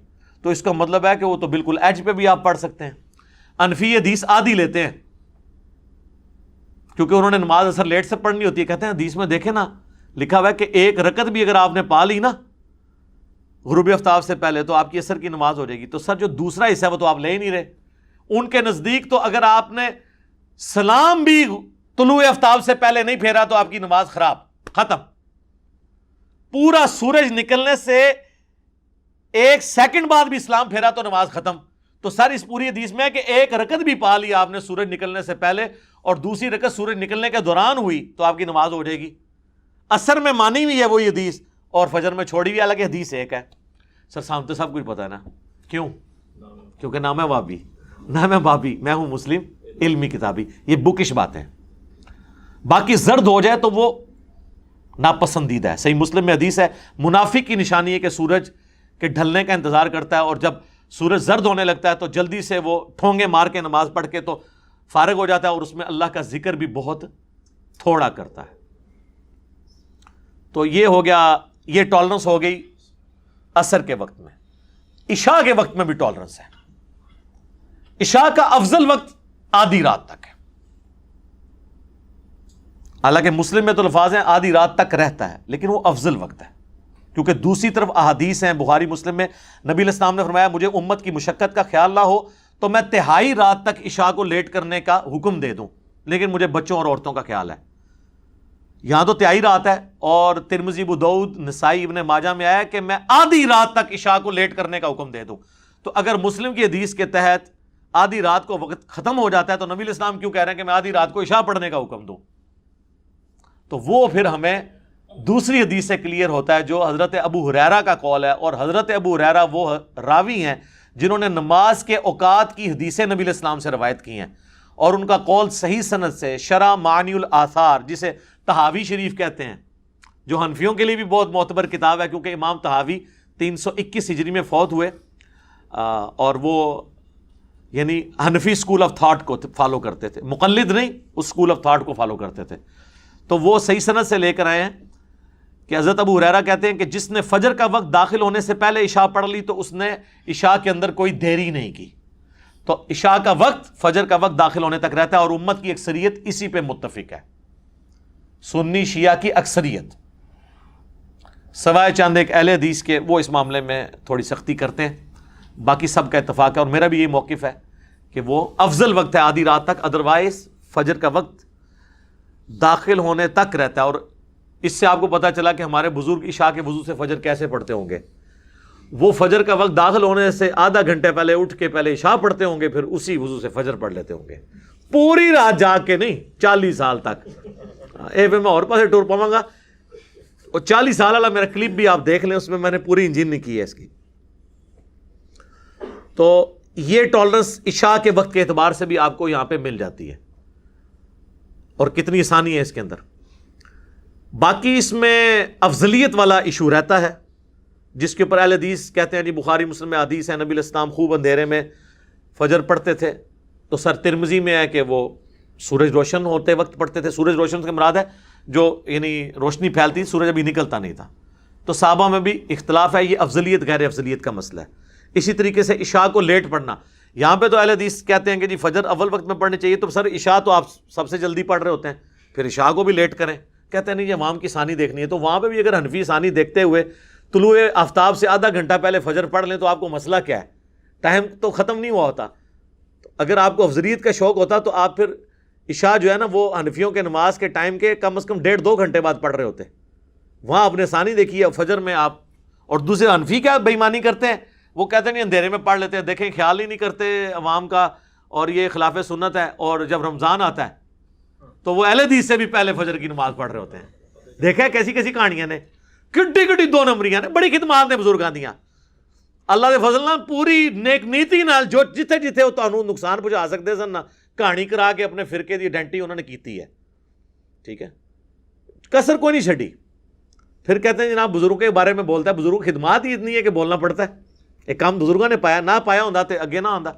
تو اس کا مطلب ہے کہ وہ تو بالکل ایج پہ بھی آپ پڑھ سکتے ہیں۔ انفی حدیث آدھی لیتے ہیں کیونکہ انہوں نے نماز عصر لیٹ سے پڑھنی ہوتی ہے، کہتے ہیں حدیث میں دیکھیں نا لکھا ہوا ہے کہ 1 رکعت بھی اگر آپ نے پا لی نا غروب آفتاب سے پہلے تو آپ کی عصر کی نماز ہو جائے گی۔ تو سر جو دوسرا حصہ ہے وہ تو آپ لے ہی نہیں رہے۔ ان کے نزدیک تو اگر آپ نے سلام بھی طلوع آفتاب سے پہلے نہیں پھیرا تو آپ کی نماز خراب، ختم۔ پورا سورج نکلنے سے 1 سیکنڈ بعد بھی سلام پھیرا تو نماز ختم۔ تو سر اس پوری حدیث میں ہے کہ 1 رکعت بھی پا لی آپ نے سورج نکلنے سے پہلے، اور دوسری رکعت سورج نکلنے کے دوران ہوئی تو آپ کی نماز ہو جائے گی۔ عصر میں مانی ہوئی ہے وہی حدیث، اور فجر میں چھوڑی ہوئی الگ حدیث ایک ہے۔ سر سامنے سب کچھ پتا ہے نا، کیوں؟ کیونکہ نام ہے وابی، نام ہے بابی، میں ہوں مسلم علمی کتابی، یہ بکش باتیں۔ باقی زرد ہو جائے تو وہ ناپسندیدہ ہے۔ صحیح مسلم میں حدیث ہے منافق کی نشانی ہے کہ سورج کے ڈھلنے کا انتظار کرتا ہے، اور جب سورج زرد ہونے لگتا ہے تو جلدی سے وہ ٹھونگے مار کے نماز پڑھ کے تو فارغ ہو جاتا ہے، اور اس میں اللہ کا ذکر بھی بہت تھوڑا کرتا ہے۔ تو یہ ہو گیا، یہ ٹالرنس ہو گئی عصر کے وقت میں۔ عشاء کے وقت میں بھی ٹالرنس ہے۔ عشاء کا افضل وقت آدھی رات تک ہے، حالانکہ مسلم میں تو الفاظ ہیں آدھی رات تک رہتا ہے، لیکن وہ افضل وقت ہے، کیونکہ دوسری طرف احادیث ہیں بخاری مسلم میں، نبی علیہ السلام نے فرمایا مجھے امت کی مشقت کا خیال نہ ہو تو میں 1/3 رات تک عشاء کو لیٹ کرنے کا حکم دے دوں، لیکن مجھے بچوں اور عورتوں کا خیال ہے۔ یہاں تو 1/3 رات ہے، اور ترمذی، ابو داؤد، نسائی، ابن ماجہ میں آیا کہ میں آدھی رات تک عشاء کو لیٹ کرنے کا حکم دے دوں۔ تو اگر مسلم کی حدیث کے تحت آدھی رات کو وقت ختم ہو جاتا ہے تو نبی علیہ السلام کیوں کہہ رہے ہیں کہ میں آدھی رات کو عشاء پڑھنے کا حکم دوں؟ تو وہ پھر ہمیں دوسری حدیث سے کلیئر ہوتا ہے جو حضرت ابو ہریرہ کا قول ہے، اور حضرت ابو ہریرہ وہ راوی ہیں جنہوں نے نماز کے اوقات کی حدیثیں نبی علیہ السلام سے روایت کی ہیں، اور ان کا قول صحیح سند سے شرح معانی الاثار جسے طحاوی شریف کہتے ہیں، جو حنفیوں کے لیے بھی بہت معتبر کتاب ہے، کیونکہ امام طحاوی 321 ہجری میں فوت ہوئے، اور وہ یعنی حنفی اسکول آف تھاٹ کو فالو کرتے تھے، مقلد نہیں، اس اسکول آف تھاٹ کو فالو کرتے تھے. تو وہ صحیح سند سے لے کر آئے ہیں کہ حضرت ابو ہریرہ کہتے ہیں کہ جس نے فجر کا وقت داخل ہونے سے پہلے عشاء پڑھ لی تو اس نے عشاء کے اندر کوئی دیری نہیں کی. تو عشاء کا وقت فجر کا وقت داخل ہونے تک رہتا ہے، اور امت کی اکثریت اسی پہ متفق ہے، سنی شیعہ کی اکثریت، سوائے چند ایک اہل حدیث کے، وہ اس معاملے میں تھوڑی سختی کرتے ہیں. باقی سب کا اتفاق ہے، اور میرا بھی یہ موقف ہے کہ وہ افضل وقت ہے آدھی رات تک. ادروائز فجر کا وقت داخل ہونے تک رہتا ہے. اور اس سے آپ کو پتہ چلا کہ ہمارے بزرگ عشاء کے وضو سے فجر کیسے پڑھتے ہوں گے. وہ فجر کا وقت داخل ہونے سے آدھا گھنٹے پہلے اٹھ کے پہلے عشاء پڑھتے ہوں گے، پھر اسی وضو سے فجر پڑھ لیتے ہوں گے، پوری رات جاگ کے نہیں، 40 سال تک. پھر میں اور پاسے ٹور پاؤں گا. اور 40 سال والا میرا کلپ بھی آپ دیکھ لیں، اس میں میں نے پوری انجینئرنگ کی ہے اس کی. تو یہ ٹالرنس عشاء کے وقت کے اعتبار سے بھی آپ کو یہاں پہ مل جاتی ہے، اور کتنی آسانی ہے اس کے اندر. باقی اس میں افضلیت والا ایشو رہتا ہے، جس کے اوپر اہل حدیث کہتے ہیں جی بخاری مسلم میں حدیث ہے نبی علیہ السلام خوب اندھیرے میں فجر پڑھتے تھے. تو سر ترمذی میں ہے کہ وہ سورج روشن ہوتے وقت پڑھتے تھے. سورج روشن سے مراد ہے جو یعنی روشنی پھیلتی، سورج ابھی نکلتا نہیں تھا. تو صحابہ میں بھی اختلاف ہے، یہ افضلیت غیر افضلیت کا مسئلہ ہے. اسی طریقے سے عشاء کو لیٹ پڑھنا، یہاں پہ تو اہل حدیث کہتے ہیں کہ جی فجر اول وقت میں پڑھنی چاہیے. تو سر عشاء تو آپ سب سے جلدی پڑھ رہے ہوتے ہیں، پھر عشاء کو بھی لیٹ کریں. کہتے ہیں نہیں، یہ عوام کی ثانی دیکھنی ہے. تو وہاں پہ بھی اگر حنفی ثانی دیکھتے ہوئے طلوع آفتاب سے آدھا گھنٹہ پہلے فجر پڑھ لیں تو آپ کو مسئلہ کیا ہے؟ ٹائم تو ختم نہیں ہوا ہوتا. تو اگر آپ کو افضلیت کا شوق ہوتا تو آپ پھر عشاء جو ہے نا وہ حنفیوں کے نماز کے ٹائم کے کم از کم 1.5-2 گھنٹے بعد پڑھ رہے ہوتے. وہاں اپنے ثانی دیکھیے فجر میں آپ. اور دوسرے حنفی کیا بے ایمانی کرتے ہیں، وہ کہتے ہیں نہیں اندھیرے میں پڑھ لیتے ہیں، دیکھیں خیال ہی نہیں کرتے عوام کا، اور یہ خلاف سنت ہے. اور جب رمضان آتا ہے تو وہ اہل حدیث سے بھی پہلے فجر کی نماز پڑھ رہے ہوتے ہیں. دیکھیں کیسی کیسی کہانیاں نے، کڈی 2 نمبریاں نے، بڑی خدمات نے بزرگاں دیاں. اللہ دے فضل نال پوری نیک نیتی نال جو جتھے جتھے وہ تانوں نقصان پہنچا سکتے سن نا، کہانی کرا کے اپنے فرقے دی آئیڈینٹی انہوں نے کیتی ہے. ٹھیک ہے، کسر کوئی نہیں چھڈی. پھر کہتے ہیں جناب بزرگوں کے بارے میں بولتا ہے، بزرگ خدمات ہی اتنی ہے کہ بولنا پڑتا ہے. ایک کام بزرگوں نے پایا، نہ پایا ہوتا تو اگے نہ آندا.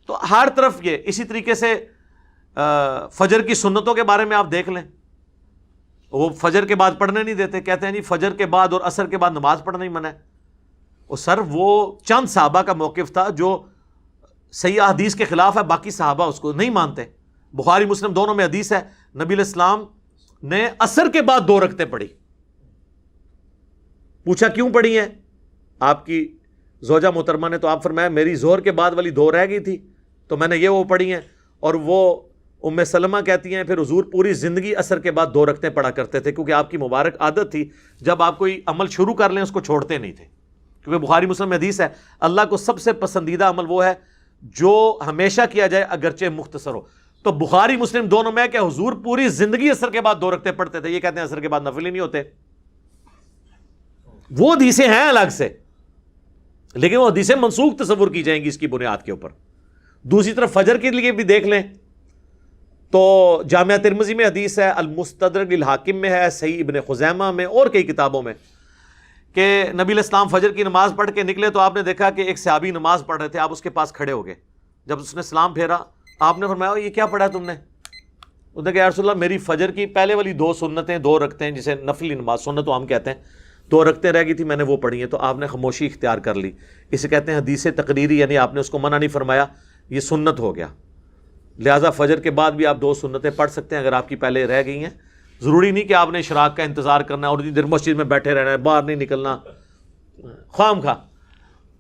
تو ہر طرف یہ. اسی طریقے سے فجر کی سنتوں کے بارے میں آپ دیکھ لیں، وہ فجر کے بعد پڑھنے نہیں دیتے. کہتے ہیں جی فجر کے بعد اور عصر کے بعد نماز پڑھنا ہی منع ہے. اور سر وہ چند صحابہ کا موقف تھا جو صحیح حدیث کے خلاف ہے، باقی صحابہ اس کو نہیں مانتے. بخاری مسلم دونوں میں حدیث ہے، نبی علیہ السلام نے عصر کے بعد 2 رکعتیں پڑھی. پوچھا کیوں پڑھی ہیں آپ کی زوجہ محترمہ نے؟ تو آپ فرمایا میری ظہر کے بعد والی 2 رہ گئی تھی تو میں نے یہ وہ پڑھی ہیں. اور وہ ام سلمہ کہتی ہیں پھر حضور پوری زندگی عصر کے بعد 2 رکعتیں پڑھا کرتے تھے، کیونکہ آپ کی مبارک عادت تھی جب آپ کوئی عمل شروع کر لیں اس کو چھوڑتے نہیں تھے. کیونکہ بخاری مسلم میں حدیث ہے اللہ کو سب سے پسندیدہ عمل وہ ہے جو ہمیشہ کیا جائے اگرچہ مختصر ہو. تو بخاری مسلم دونوں میں کہ حضور پوری زندگی عصر کے بعد 2 رکعتیں پڑھتے تھے. یہ کہتے ہیں عصر کے بعد نفل ہی نہیں ہوتے. وہ حدیثیں ہیں الگ سے، لیکن وہ حدیثیں منسوخ تصور کی جائیں گی اس کی بنیاد کے اوپر. دوسری طرف فجر کے لیے بھی دیکھ لیں تو جامعہ ترمذی میں حدیث ہے، المستدرک للحاکم میں ہے، صحیح ابن خزیمہ میں اور کئی کتابوں میں کہ نبی علیہ السلام فجر کی نماز پڑھ کے نکلے تو آپ نے دیکھا کہ ایک صحابی نماز پڑھ رہے تھے، آپ اس کے پاس کھڑے ہو گئے. جب اس نے سلام پھیرا آپ نے فرمایا یہ کیا پڑھا تم نے؟ انہوں نے کہا یا رسول اللہ میری فجر کی پہلے والی 2 سنتیں 2 رکعتیں جسے نفلی نماز سنت تو ہم کہتے ہیں 2 رکعتیں رہ گئی تھی میں نے وہ پڑھی ہیں. تو آپ نے خاموشی اختیار کر لی. اسے کہتے ہیں حدیث تقریری، یعنی آپ نے اس کو منع نہیں فرمایا، یہ سنت ہو گیا. لہٰذا فجر کے بعد بھی آپ 2 سنتیں پڑھ سکتے ہیں اگر آپ کی پہلے رہ گئی ہیں. ضروری نہیں کہ آپ نے اشراق کا انتظار کرنا اور دیر مسجد میں بیٹھے رہنا ہے، باہر نہیں نکلنا خام خواہ.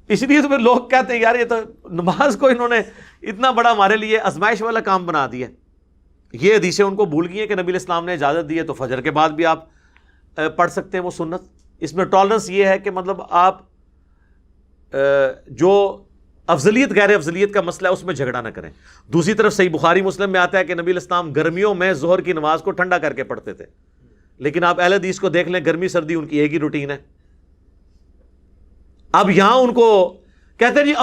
اس لیے تو پھر لوگ کہتے ہیں یار یہ تو نماز کو انہوں نے اتنا بڑا ہمارے لیے آزمائش والا کام بنا دیا. یہ حدیثیں ان کو بھول گئی ہیں کہ نبی علیہ السلام نے اجازت دی ہے تو فجر کے بعد بھی آپ پڑھ سکتے ہیں وہ سنت. اس میں ٹالرنس یہ ہے کہ مطلب آپ جو افضلیت غیر افضلیت کا مسئلہ ہے اس میں جھگڑا نہ کریں. دوسری طرف صحیح بخاری مسلم میں آتا ہے کہ نبی علیہ السلام گرمیوں میں ظہر کی نماز کو ٹھنڈا کر کے پڑھتے تھے، لیکن آپ اہل حدیث کو دیکھ لیں گرمی سردی ان کی ایک ہی روٹین ہے. اب یہاں ان کو کہتے ہیں جی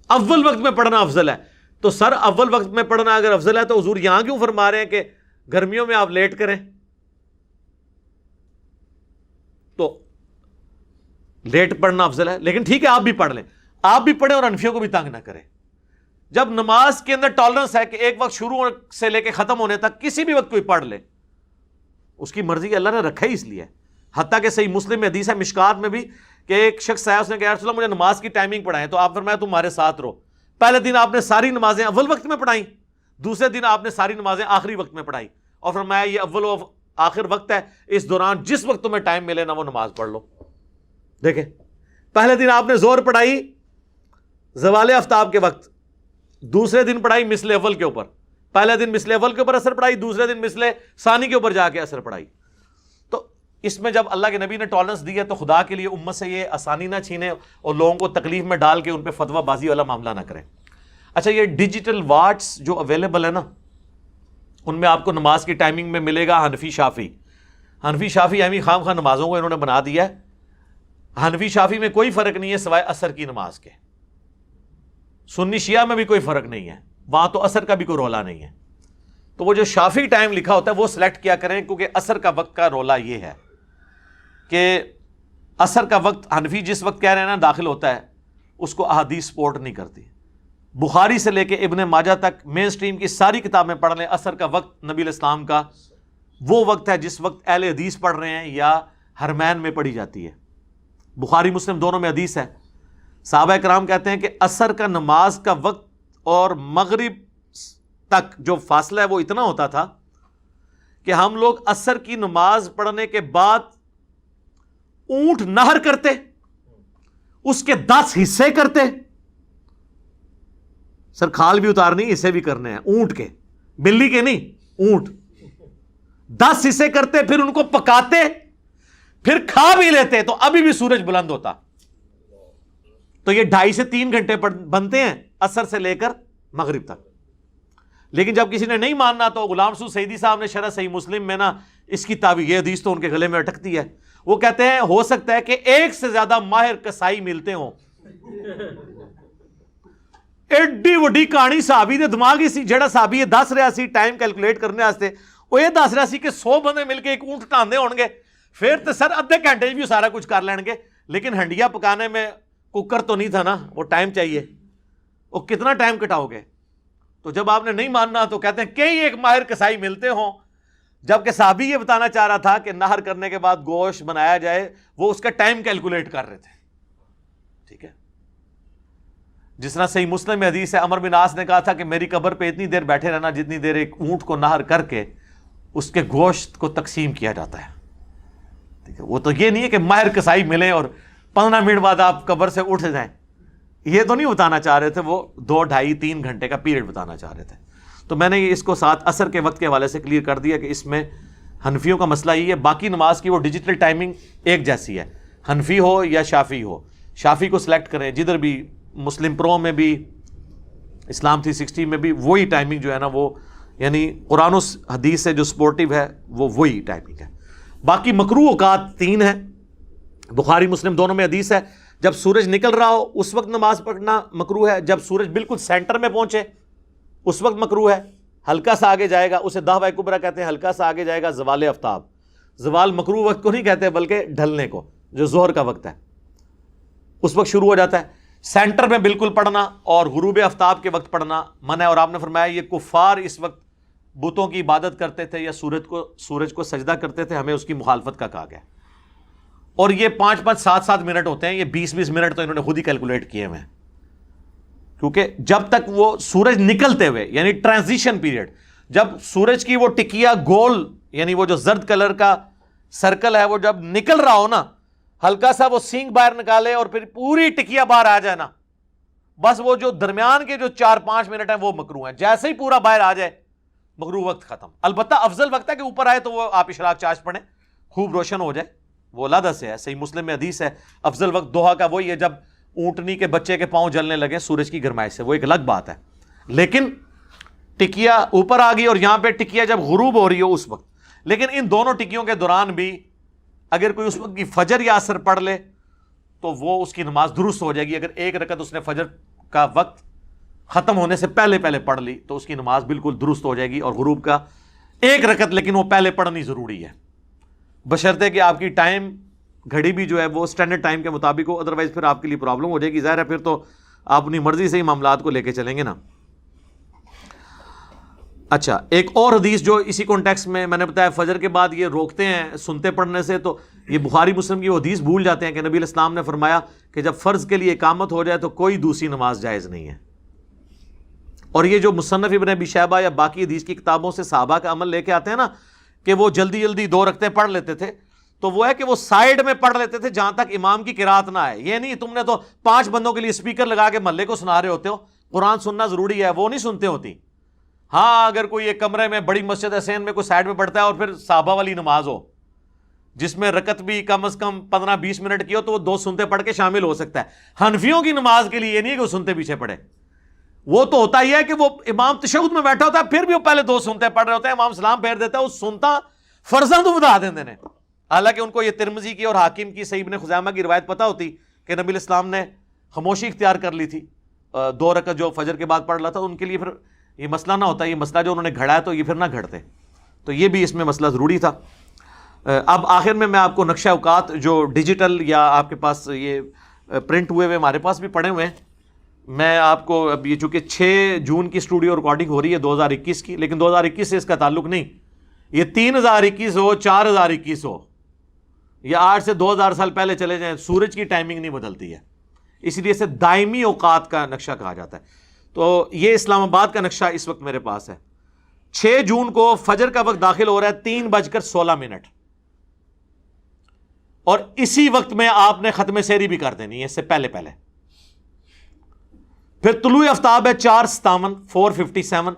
اول وقت میں پڑھنا افضل ہے. تو سر اول وقت میں پڑھنا اگر افضل ہے تو حضور یہاں کیوں فرما رہے ہیں کہ گرمیوں میں آپ لیٹ کریں؟ تو لیٹ پڑھنا افضل ہے، لیکن ٹھیک ہے آپ بھی پڑھ لیں، آپ بھی پڑھیں اور حنفیوں کو بھی تنگ نہ کریں. جب نماز کے اندر ٹالرنس ہے کہ ایک وقت شروع سے لے کے ختم ہونے تک کسی بھی وقت کوئی پڑھ لے، اس کی مرضی اللہ نے رکھا ہی اس لیے، حتیٰ کہ صحیح مسلم میں حدیث ہے مشکات میں بھی کہ ایک شخص آیا، اس نے کہا یا رسول اللہ مجھے نماز کی ٹائمنگ پڑھائیں، تو آپ فرمایا تمہارے ساتھ رہو۔ پہلے دن آپ نے ساری نمازیں اول وقت میں پڑھائیں، دوسرے دن آپ نے ساری نمازیں آخری وقت میں پڑھائی، اور فرمایا یہ اول و آخر وقت ہے، اس دوران جس وقت تمہیں ٹائم ملے نا وہ نماز پڑھ لو۔ دیکھیں پہلے دن آپ نے زور پڑھائی زوال آفتاب کے وقت، دوسرے دن پڑھائی مثل اول کے اوپر، پہلے دن مثل اول کے اوپر اثر پڑھائی، دوسرے دن مثل ثانی کے اوپر جا کے اثر پڑھائی۔ تو اس میں جب اللہ کے نبی نے ٹالرنس دی ہے تو خدا کے لیے امت سے یہ آسانی نہ چھینے اور لوگوں کو تکلیف میں ڈال کے ان پہ فتویٰ بازی والا معاملہ نہ کریں۔ اچھا یہ ڈیجیٹل واٹس جو اویلیبل ہے نا، ان میں آپ کو نماز کی ٹائمنگ میں ملے گا حنفی شافی یعنی خام خواہ نمازوں کو انہوں نے بنا دیا ہے۔ حنفی شافی میں کوئی فرق نہیں ہے سوائے عصر کی نماز کے، سنی شیعہ میں بھی کوئی فرق نہیں ہے، وہاں تو عصر کا بھی کوئی رولا نہیں ہے۔ تو وہ جو شافی ٹائم لکھا ہوتا ہے وہ سلیکٹ کیا کریں، کیونکہ عصر کا وقت کا رولا یہ ہے کہ عصر کا وقت حنفی جس وقت کہہ رہے ہیں نا داخل ہوتا ہے، اس کو احادیث سپورٹ نہیں کرتی۔ بخاری سے لے کے ابن ماجہ تک مین سٹریم کی ساری کتابیں پڑھ لیں، عصر کا وقت نبی علیہ السلام کا وہ وقت ہے جس وقت اہل حدیث پڑھ رہے ہیں یا حرمین میں پڑھی جاتی ہے۔ بخاری مسلم دونوں میں حدیث ہے، صحابہ کرام کہتے ہیں کہ عصر کا نماز کا وقت اور مغرب تک جو فاصلہ ہے وہ اتنا ہوتا تھا کہ ہم لوگ عصر کی نماز پڑھنے کے بعد اونٹ نہر کرتے، اس کے 10 حصے کرتے، سر کھال بھی اتارنی حصے بھی کرنے ہیں اونٹ کے، بلی کے نہیں، اونٹ 10 حصے کرتے، پھر ان کو پکاتے، پھر کھا بھی لیتے، تو ابھی بھی سورج بلند ہوتا۔ تو یہ 2.5 سے 3 گھنٹے بنتے ہیں عصر سے لے کر مغرب تک۔ لیکن جب کسی نے نہیں ماننا تو غلام سعود سعیدی صاحب نے شرح صحیح مسلم میں نا اس کی تعبیر، یہ حدیث تو ان کے گلے میں اٹکتی ہے، وہ کہتے ہیں ہو سکتا ہے کہ 1 سے زیادہ ماہر کسائی ملتے ہوں۔ ایڈی وڈی کہانی صحابی دے دماغ ہی سی، جڑا صحابی یہ دس رہا سی ٹائم کیلکولیٹ کرنے واسطے، وہ یہ دس رہا سی کہ 100 بندے مل کے ایک اونٹ ٹاندے ہون گے، پھر تو سر ادھے گھنٹے بھی سارا کچھ کر لین گے، لیکن ہنڈیا پکانے میں کوکر تو نہیں تھا نا، وہ ٹائم چاہیے، وہ کتنا ٹائم کٹاؤ گے؟ تو جب آپ نے نہیں ماننا تو کہتے ہیں کئی ایک ماہر کسائی ملتے ہوں، جبکہ صحابی یہ بتانا چاہ رہا تھا کہ نہر کرنے کے بعد گوشت بنایا جائے، وہ اس کا ٹائم کیلکولیٹ کر رہے تھے۔ ٹھیک ہے، جس طرح صحیح مسلم میں حدیث ہے، عمر بن عاص نے کہا تھا کہ میری قبر پہ اتنی دیر بیٹھے رہنا جتنی دیر ایک اونٹ کو نہر کر کے اس کے گوشت کو تقسیم کیا جاتا ہے۔ ٹھیک ہے، وہ تو یہ نہیں ہے کہ ماہر کسائی ملے اور 15 منٹ بعد آپ قبر سے اٹھ جائیں، یہ تو نہیں بتانا چاہ رہے تھے، وہ 2 ڈھائی 3 گھنٹے کا پیریڈ بتانا چاہ رہے تھے۔ تو میں نے اس کو ساتھ عصر کے وقت کے حوالے سے کلیئر کر دیا کہ اس میں حنفیوں کا مسئلہ یہ ہے، باقی نماز کی وہ ڈیجیٹل ٹائمنگ ایک جیسی ہے، حنفی ہو یا شافی ہو، شافی کو سلیکٹ کریں، جدھر بھی مسلم پرو میں بھی اسلام 360 میں بھی وہی ٹائمنگ جو ہے نا، وہ یعنی قرآن و حدیث سے جو سپورٹیو ہے وہ وہی ٹائمنگ ہے۔ باقی مکروہ اوقات 3 ہیں، بخاری مسلم دونوں میں حدیث ہے، جب سورج نکل رہا ہو اس وقت نماز پڑھنا مکروہ ہے، جب سورج بالکل سینٹر میں پہنچے اس وقت مکروہ ہے، ہلکا سا آگے جائے گا اسے دہوہ کبریٰ کہتے ہیں، ہلکا سا آگے جائے گا زوال آفتاب، زوال مکروہ وقت کو نہیں کہتے بلکہ ڈھلنے کو، جو ظہر کا وقت ہے اس وقت شروع ہو جاتا ہے۔ سینٹر میں بالکل پڑھنا اور غروب آفتاب کے وقت پڑھنا منع ہے، اور آپ نے فرمایا یہ کفار اس وقت بتوں کی عبادت کرتے تھے یا سورج کو سجدہ کرتے تھے، ہمیں اس کی مخالفت کا کہا گیا۔ اور یہ 5-5 7-7 منٹ ہوتے ہیں، یہ 20-20 منٹ تو انہوں نے خود ہی کیلکولیٹ کیے ہوئے ہیں، کیونکہ جب تک وہ سورج نکلتے ہوئے یعنی ٹرانزیشن پیریڈ، جب سورج کی وہ ٹکیا گول یعنی وہ جو زرد کلر کا سرکل ہے وہ جب نکل رہا ہو نا، ہلکا سا وہ سینگ باہر نکالے اور پھر پوری ٹکیا باہر آ جائے نا، بس وہ جو درمیان کے جو 4-5 منٹ ہیں وہ مکروہ ہیں، جیسے ہی پورا باہر آ جائے مکروہ وقت ختم۔ البتہ افضل وقت ہے کہ اوپر آئے تو وہ آپ اشراق چاش پڑھیں، خوب روشن ہو جائے، وہ علیحدہ سے ہے، صحیح مسلم میں حدیث ہے افضل وقت دوحہ کا وہی ہے جب اونٹنی کے بچے کے پاؤں جلنے لگے سورج کی گرمائش سے، وہ ایک الگ بات ہے، لیکن ٹکیا اوپر آ گئی اور یہاں پہ ٹکیا جب غروب ہو رہی ہو اس وقت۔ لیکن ان دونوں ٹکیوں کے دوران بھی اگر کوئی اس وقت کی فجر یا عصر پڑھ لے تو وہ اس کی نماز درست ہو جائے گی۔ اگر ایک رکعت اس نے فجر کا وقت ختم ہونے سے پہلے پڑھ لی تو اس کی نماز بالکل درست ہو جائے گی، اور غروب کا 1 رکعت لیکن وہ پہلے پڑھنی ضروری ہے، بشرطے کہ آپ کی ٹائم گھڑی بھی جو ہے وہ اسٹینڈرڈ ٹائم کے مطابق ہو، ادروائز پھر آپ کے لیے پرابلم ہو جائے گی۔ ظاہر ہے پھر تو آپ اپنی مرضی سے ہی معاملات کو لے کے چلیں گے نا۔ اچھا، ایک اور حدیث جو اسی کانٹیکس میں نے بتایا فجر کے بعد یہ روکتے ہیں سنتے پڑھنے سے، تو یہ بخاری مسلم کی وہ حدیث بھول جاتے ہیں کہ نبی علیہ السلام نے فرمایا کہ جب فرض کے لیے اقامت ہو جائے تو کوئی دوسری نماز جائز نہیں ہے. اور یہ جو مصنف ابن ابی شیبہ یا باقی حدیث کی کتابوں سے صحابہ کا عمل لے کے آتے ہیں نا کہ وہ جلدی جلدی 2 رکعتیں پڑھ لیتے تھے، تو وہ ہے کہ وہ سائیڈ میں پڑھ لیتے تھے جہاں تک امام کی قرات نہ آئے. یہ نہیں تم نے تو 5 بندوں کے لیے اسپیکر لگا کے محلے کو سنا رہے ہوتے ہو، قرآن سننا ضروری ہے، وہ نہیں سنتے ہوتی. ہاں اگر کوئی ایک کمرے میں بڑی مسجد حسین میں کوئی سائیڈ میں پڑھتا ہے اور پھر صحابہ والی نماز ہو جس میں رکعت بھی کم از کم 15-20 منٹ کی ہو تو وہ 2 سنتے پڑھ کے شامل ہو سکتا ہے. حنفیوں کی نماز کے لیے یہ نہیں کہ وہ سنتے پیچھے پڑھے، وہ تو ہوتا ہی ہے کہ وہ امام تشہد میں بیٹھا ہوتا ہے پھر بھی وہ پہلے 2 سنتے پڑھ رہے ہوتے ہیں، امام سلام پھیر دیتا ہے، وہ سنتا فرضاں تو بتا دیندے نے. حالانکہ ان کو یہ ترمذی کی اور حاکم کی صحیح ابن خزیمہ کی روایت پتہ ہوتی کہ نبی علیہ السلام نے خاموشی اختیار کر لی تھی 2 رکعت جو فجر کے بعد پڑھ رہا تھا. ان کے لیے پھر یہ مسئلہ نہ ہوتا، یہ مسئلہ جو انہوں نے گھڑا ہے تو یہ پھر نہ گھڑتے، تو یہ بھی اس میں مسئلہ ضروری تھا. اب آخر میں آپ کو نقشہ اوقات جو ڈیجیٹل یا آپ کے پاس یہ پرنٹ ہوئے ہمارے پاس بھی پڑے ہوئے ہیں، میں آپ کو اب یہ چونکہ 6 جون کی اسٹوڈیو ریکارڈنگ ہو رہی ہے 2021 کی، لیکن 2021 سے اس کا تعلق نہیں، یہ 3021 ہو 4021 ہو یا آج سے 2000 سال پہلے چلے جائیں، سورج کی ٹائمنگ نہیں بدلتی ہے، اس لیے اسے دائمی اوقات کا نقشہ کہا جاتا ہے. تو یہ اسلام آباد کا نقشہ اس وقت میرے پاس ہے. 6 جون کو فجر کا وقت داخل ہو رہا ہے 3:16، اور اسی وقت میں آپ نے ختم سحری بھی کر دینی ہے اس سے پہلے. پھر طلوع آفتاب ہے 4:57 4:57،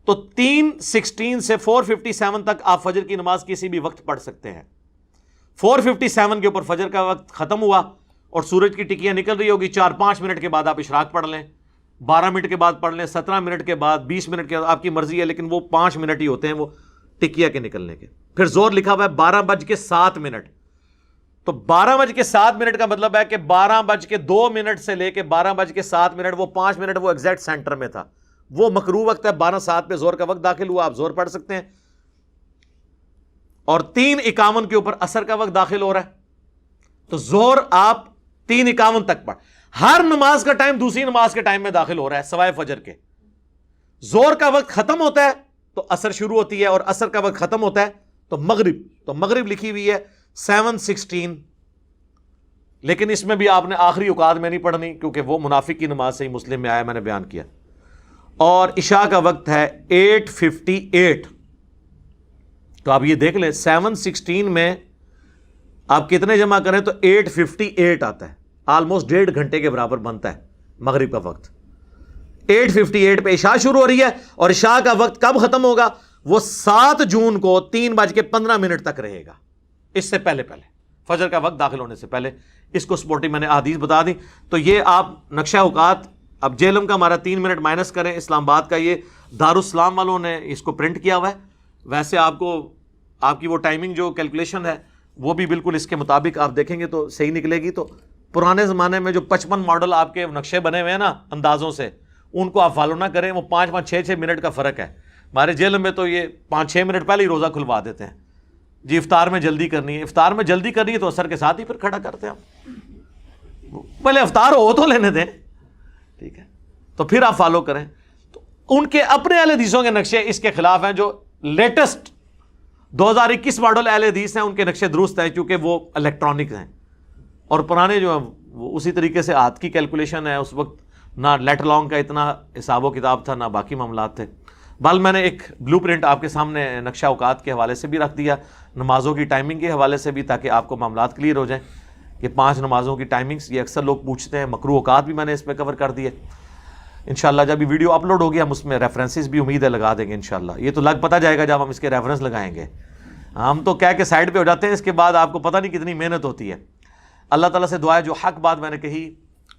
تو 3:16 سے 4:57 تک آپ فجر کی نماز کسی بھی وقت پڑھ سکتے ہیں. 4:57 کے اوپر فجر کا وقت ختم ہوا اور سورج کی ٹکیاں نکل رہی ہوگی، 4-5 منٹ کے بعد آپ اشراق پڑھ لیں، 12 منٹ کے بعد پڑھ لیں، 17 منٹ کے بعد، 20 منٹ کے بعد، آپ کی مرضی ہے، لیکن وہ 5 منٹ ہی ہوتے ہیں وہ ٹکیا کے نکلنے کے. پھر زور لکھا ہوا ہے 12:07، تو 12:07 کا مطلب ہے کہ 12:02 سے لے کے 12:07 وہ 5 منٹ وہ ایگزیکٹ سینٹر میں تھا، وہ مکروہ وقت ہے. 12:07 پہ زور کا وقت داخل ہوا، آپ زور پڑھ سکتے ہیں. اور 3:51 کے اوپر عصر کا وقت داخل ہو رہا ہے، تو زور آپ 3:51 تک پڑھ. ہر نماز کا ٹائم دوسری نماز کے ٹائم میں داخل ہو رہا ہے سوائے فجر کے. زور کا وقت ختم ہوتا ہے تو عصر شروع ہوتی ہے، اور عصر کا وقت ختم ہوتا ہے تو مغرب لکھی ہوئی ہے 7:16، لیکن اس میں بھی آپ نے آخری اوقات میں نہیں پڑھنی کیونکہ وہ منافق کی نماز سے ہی مسلم میں آیا، میں نے بیان کیا. اور عشاء کا وقت ہے 8:58، تو آپ یہ دیکھ لیں 7:16 میں آپ کتنے جمع کریں تو 8:58 آتا ہے، آلموسٹ 1.5 گھنٹے کے برابر بنتا ہے مغرب کا وقت. 8:58 پہ عشاء شروع ہو رہی ہے، اور عشاء کا وقت کب ختم ہوگا؟ وہ 7 جون کو 3:15 تک رہے گا، اس سے پہلے فجر کا وقت داخل ہونے سے پہلے. اس کو سپورٹی میں نے احادیث بتا دی. تو یہ آپ نقشہ اوقات، اب جیلم کا ہمارا 3 منٹ مائنس کریں، اسلام آباد کا یہ دارالسلام والوں نے اس کو پرنٹ کیا ہوا ہے. ویسے آپ کو آپ کی وہ ٹائمنگ جو کیلکولیشن ہے وہ بھی بالکل اس کے مطابق آپ دیکھیں گے تو صحیح نکلے گی. تو پرانے زمانے میں جو 55 ماڈل آپ کے نقشے بنے ہوئے ہیں نا اندازوں سے، ان کو آپ فالو نہ کریں، وہ 5-6 منٹ کا فرق ہے. ہمارے جیل میں تو یہ 5-6 منٹ پہلے ہی روزہ کھلوا دیتے ہیں جی، افطار میں جلدی کرنی ہے. افطار میں جلدی کرنی ہے تو عصر کے ساتھ ہی پھر کھڑا کرتے ہیں ہم، پہلے افطار ہو تو لینے دیں، ٹھیک ہے، تو پھر آپ فالو کریں. تو ان کے اپنے اہل حدیثوں کے نقشے اس کے خلاف ہیں. جو لیٹسٹ 2021 ماڈل اہل حدیث ہیں ان کے نقشے درست ہیں کیونکہ وہ الیکٹرانک ہیں، اور پرانے جو ہیں وہ اسی طریقے سے ہاتھ کی کیلکولیشن ہے. اس وقت نہ لیٹر لانگ کا اتنا حساب و کتاب تھا، نہ باقی معاملات تھے. بل میں نے ایک بلو پرنٹ آپ کے سامنے نقشہ اوقات کے حوالے سے بھی رکھ دیا، نمازوں کی ٹائمنگ کے حوالے سے بھی، تاکہ آپ کو معاملات کلیئر ہو جائیں. یہ 5 نمازوں کی ٹائمنگز یہ اکثر لوگ پوچھتے ہیں. مکروہ اوقات بھی میں نے اس میں کور کر دیے. انشاءاللہ جب یہ ویڈیو اپلوڈ ہو گیا ہم اس میں ریفرنسز بھی امید ہے لگا دیں گے انشاءاللہ. یہ تو لگ پتہ جائے گا جب ہم اس کے ریفرنس لگائیں گے. ہم تو کہہ کے سائڈ پہ ہو جاتے ہیں، اس کے بعد آپ کو پتہ نہیں کتنی محنت ہوتی ہے. اللہ تعالیٰ سے دعا ہے جو حق بات میں نے کہی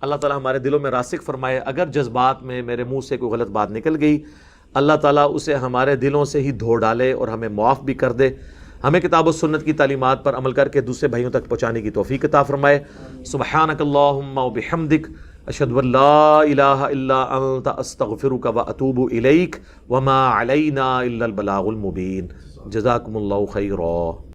اللہ تعالیٰ ہمارے دلوں میں راسخ فرمائے. اگر جذبات میں میرے منہ سے کوئی غلط بات نکل گئی اللہ تعالیٰ اسے ہمارے دلوں سے ہی دھو ڈالے اور ہمیں معاف بھی کر دے. ہمیں کتاب و سنت کی تعلیمات پر عمل کر کے دوسرے بھائیوں تک پہنچانے کی توفیق عطا فرمائے. سبحانک اللہم و بحمدک اشہد ان لا الہ الا انت استغفرک و اتوب الیک وما علینا الا البلاغ المبین. جزاکم اللہ خیرا.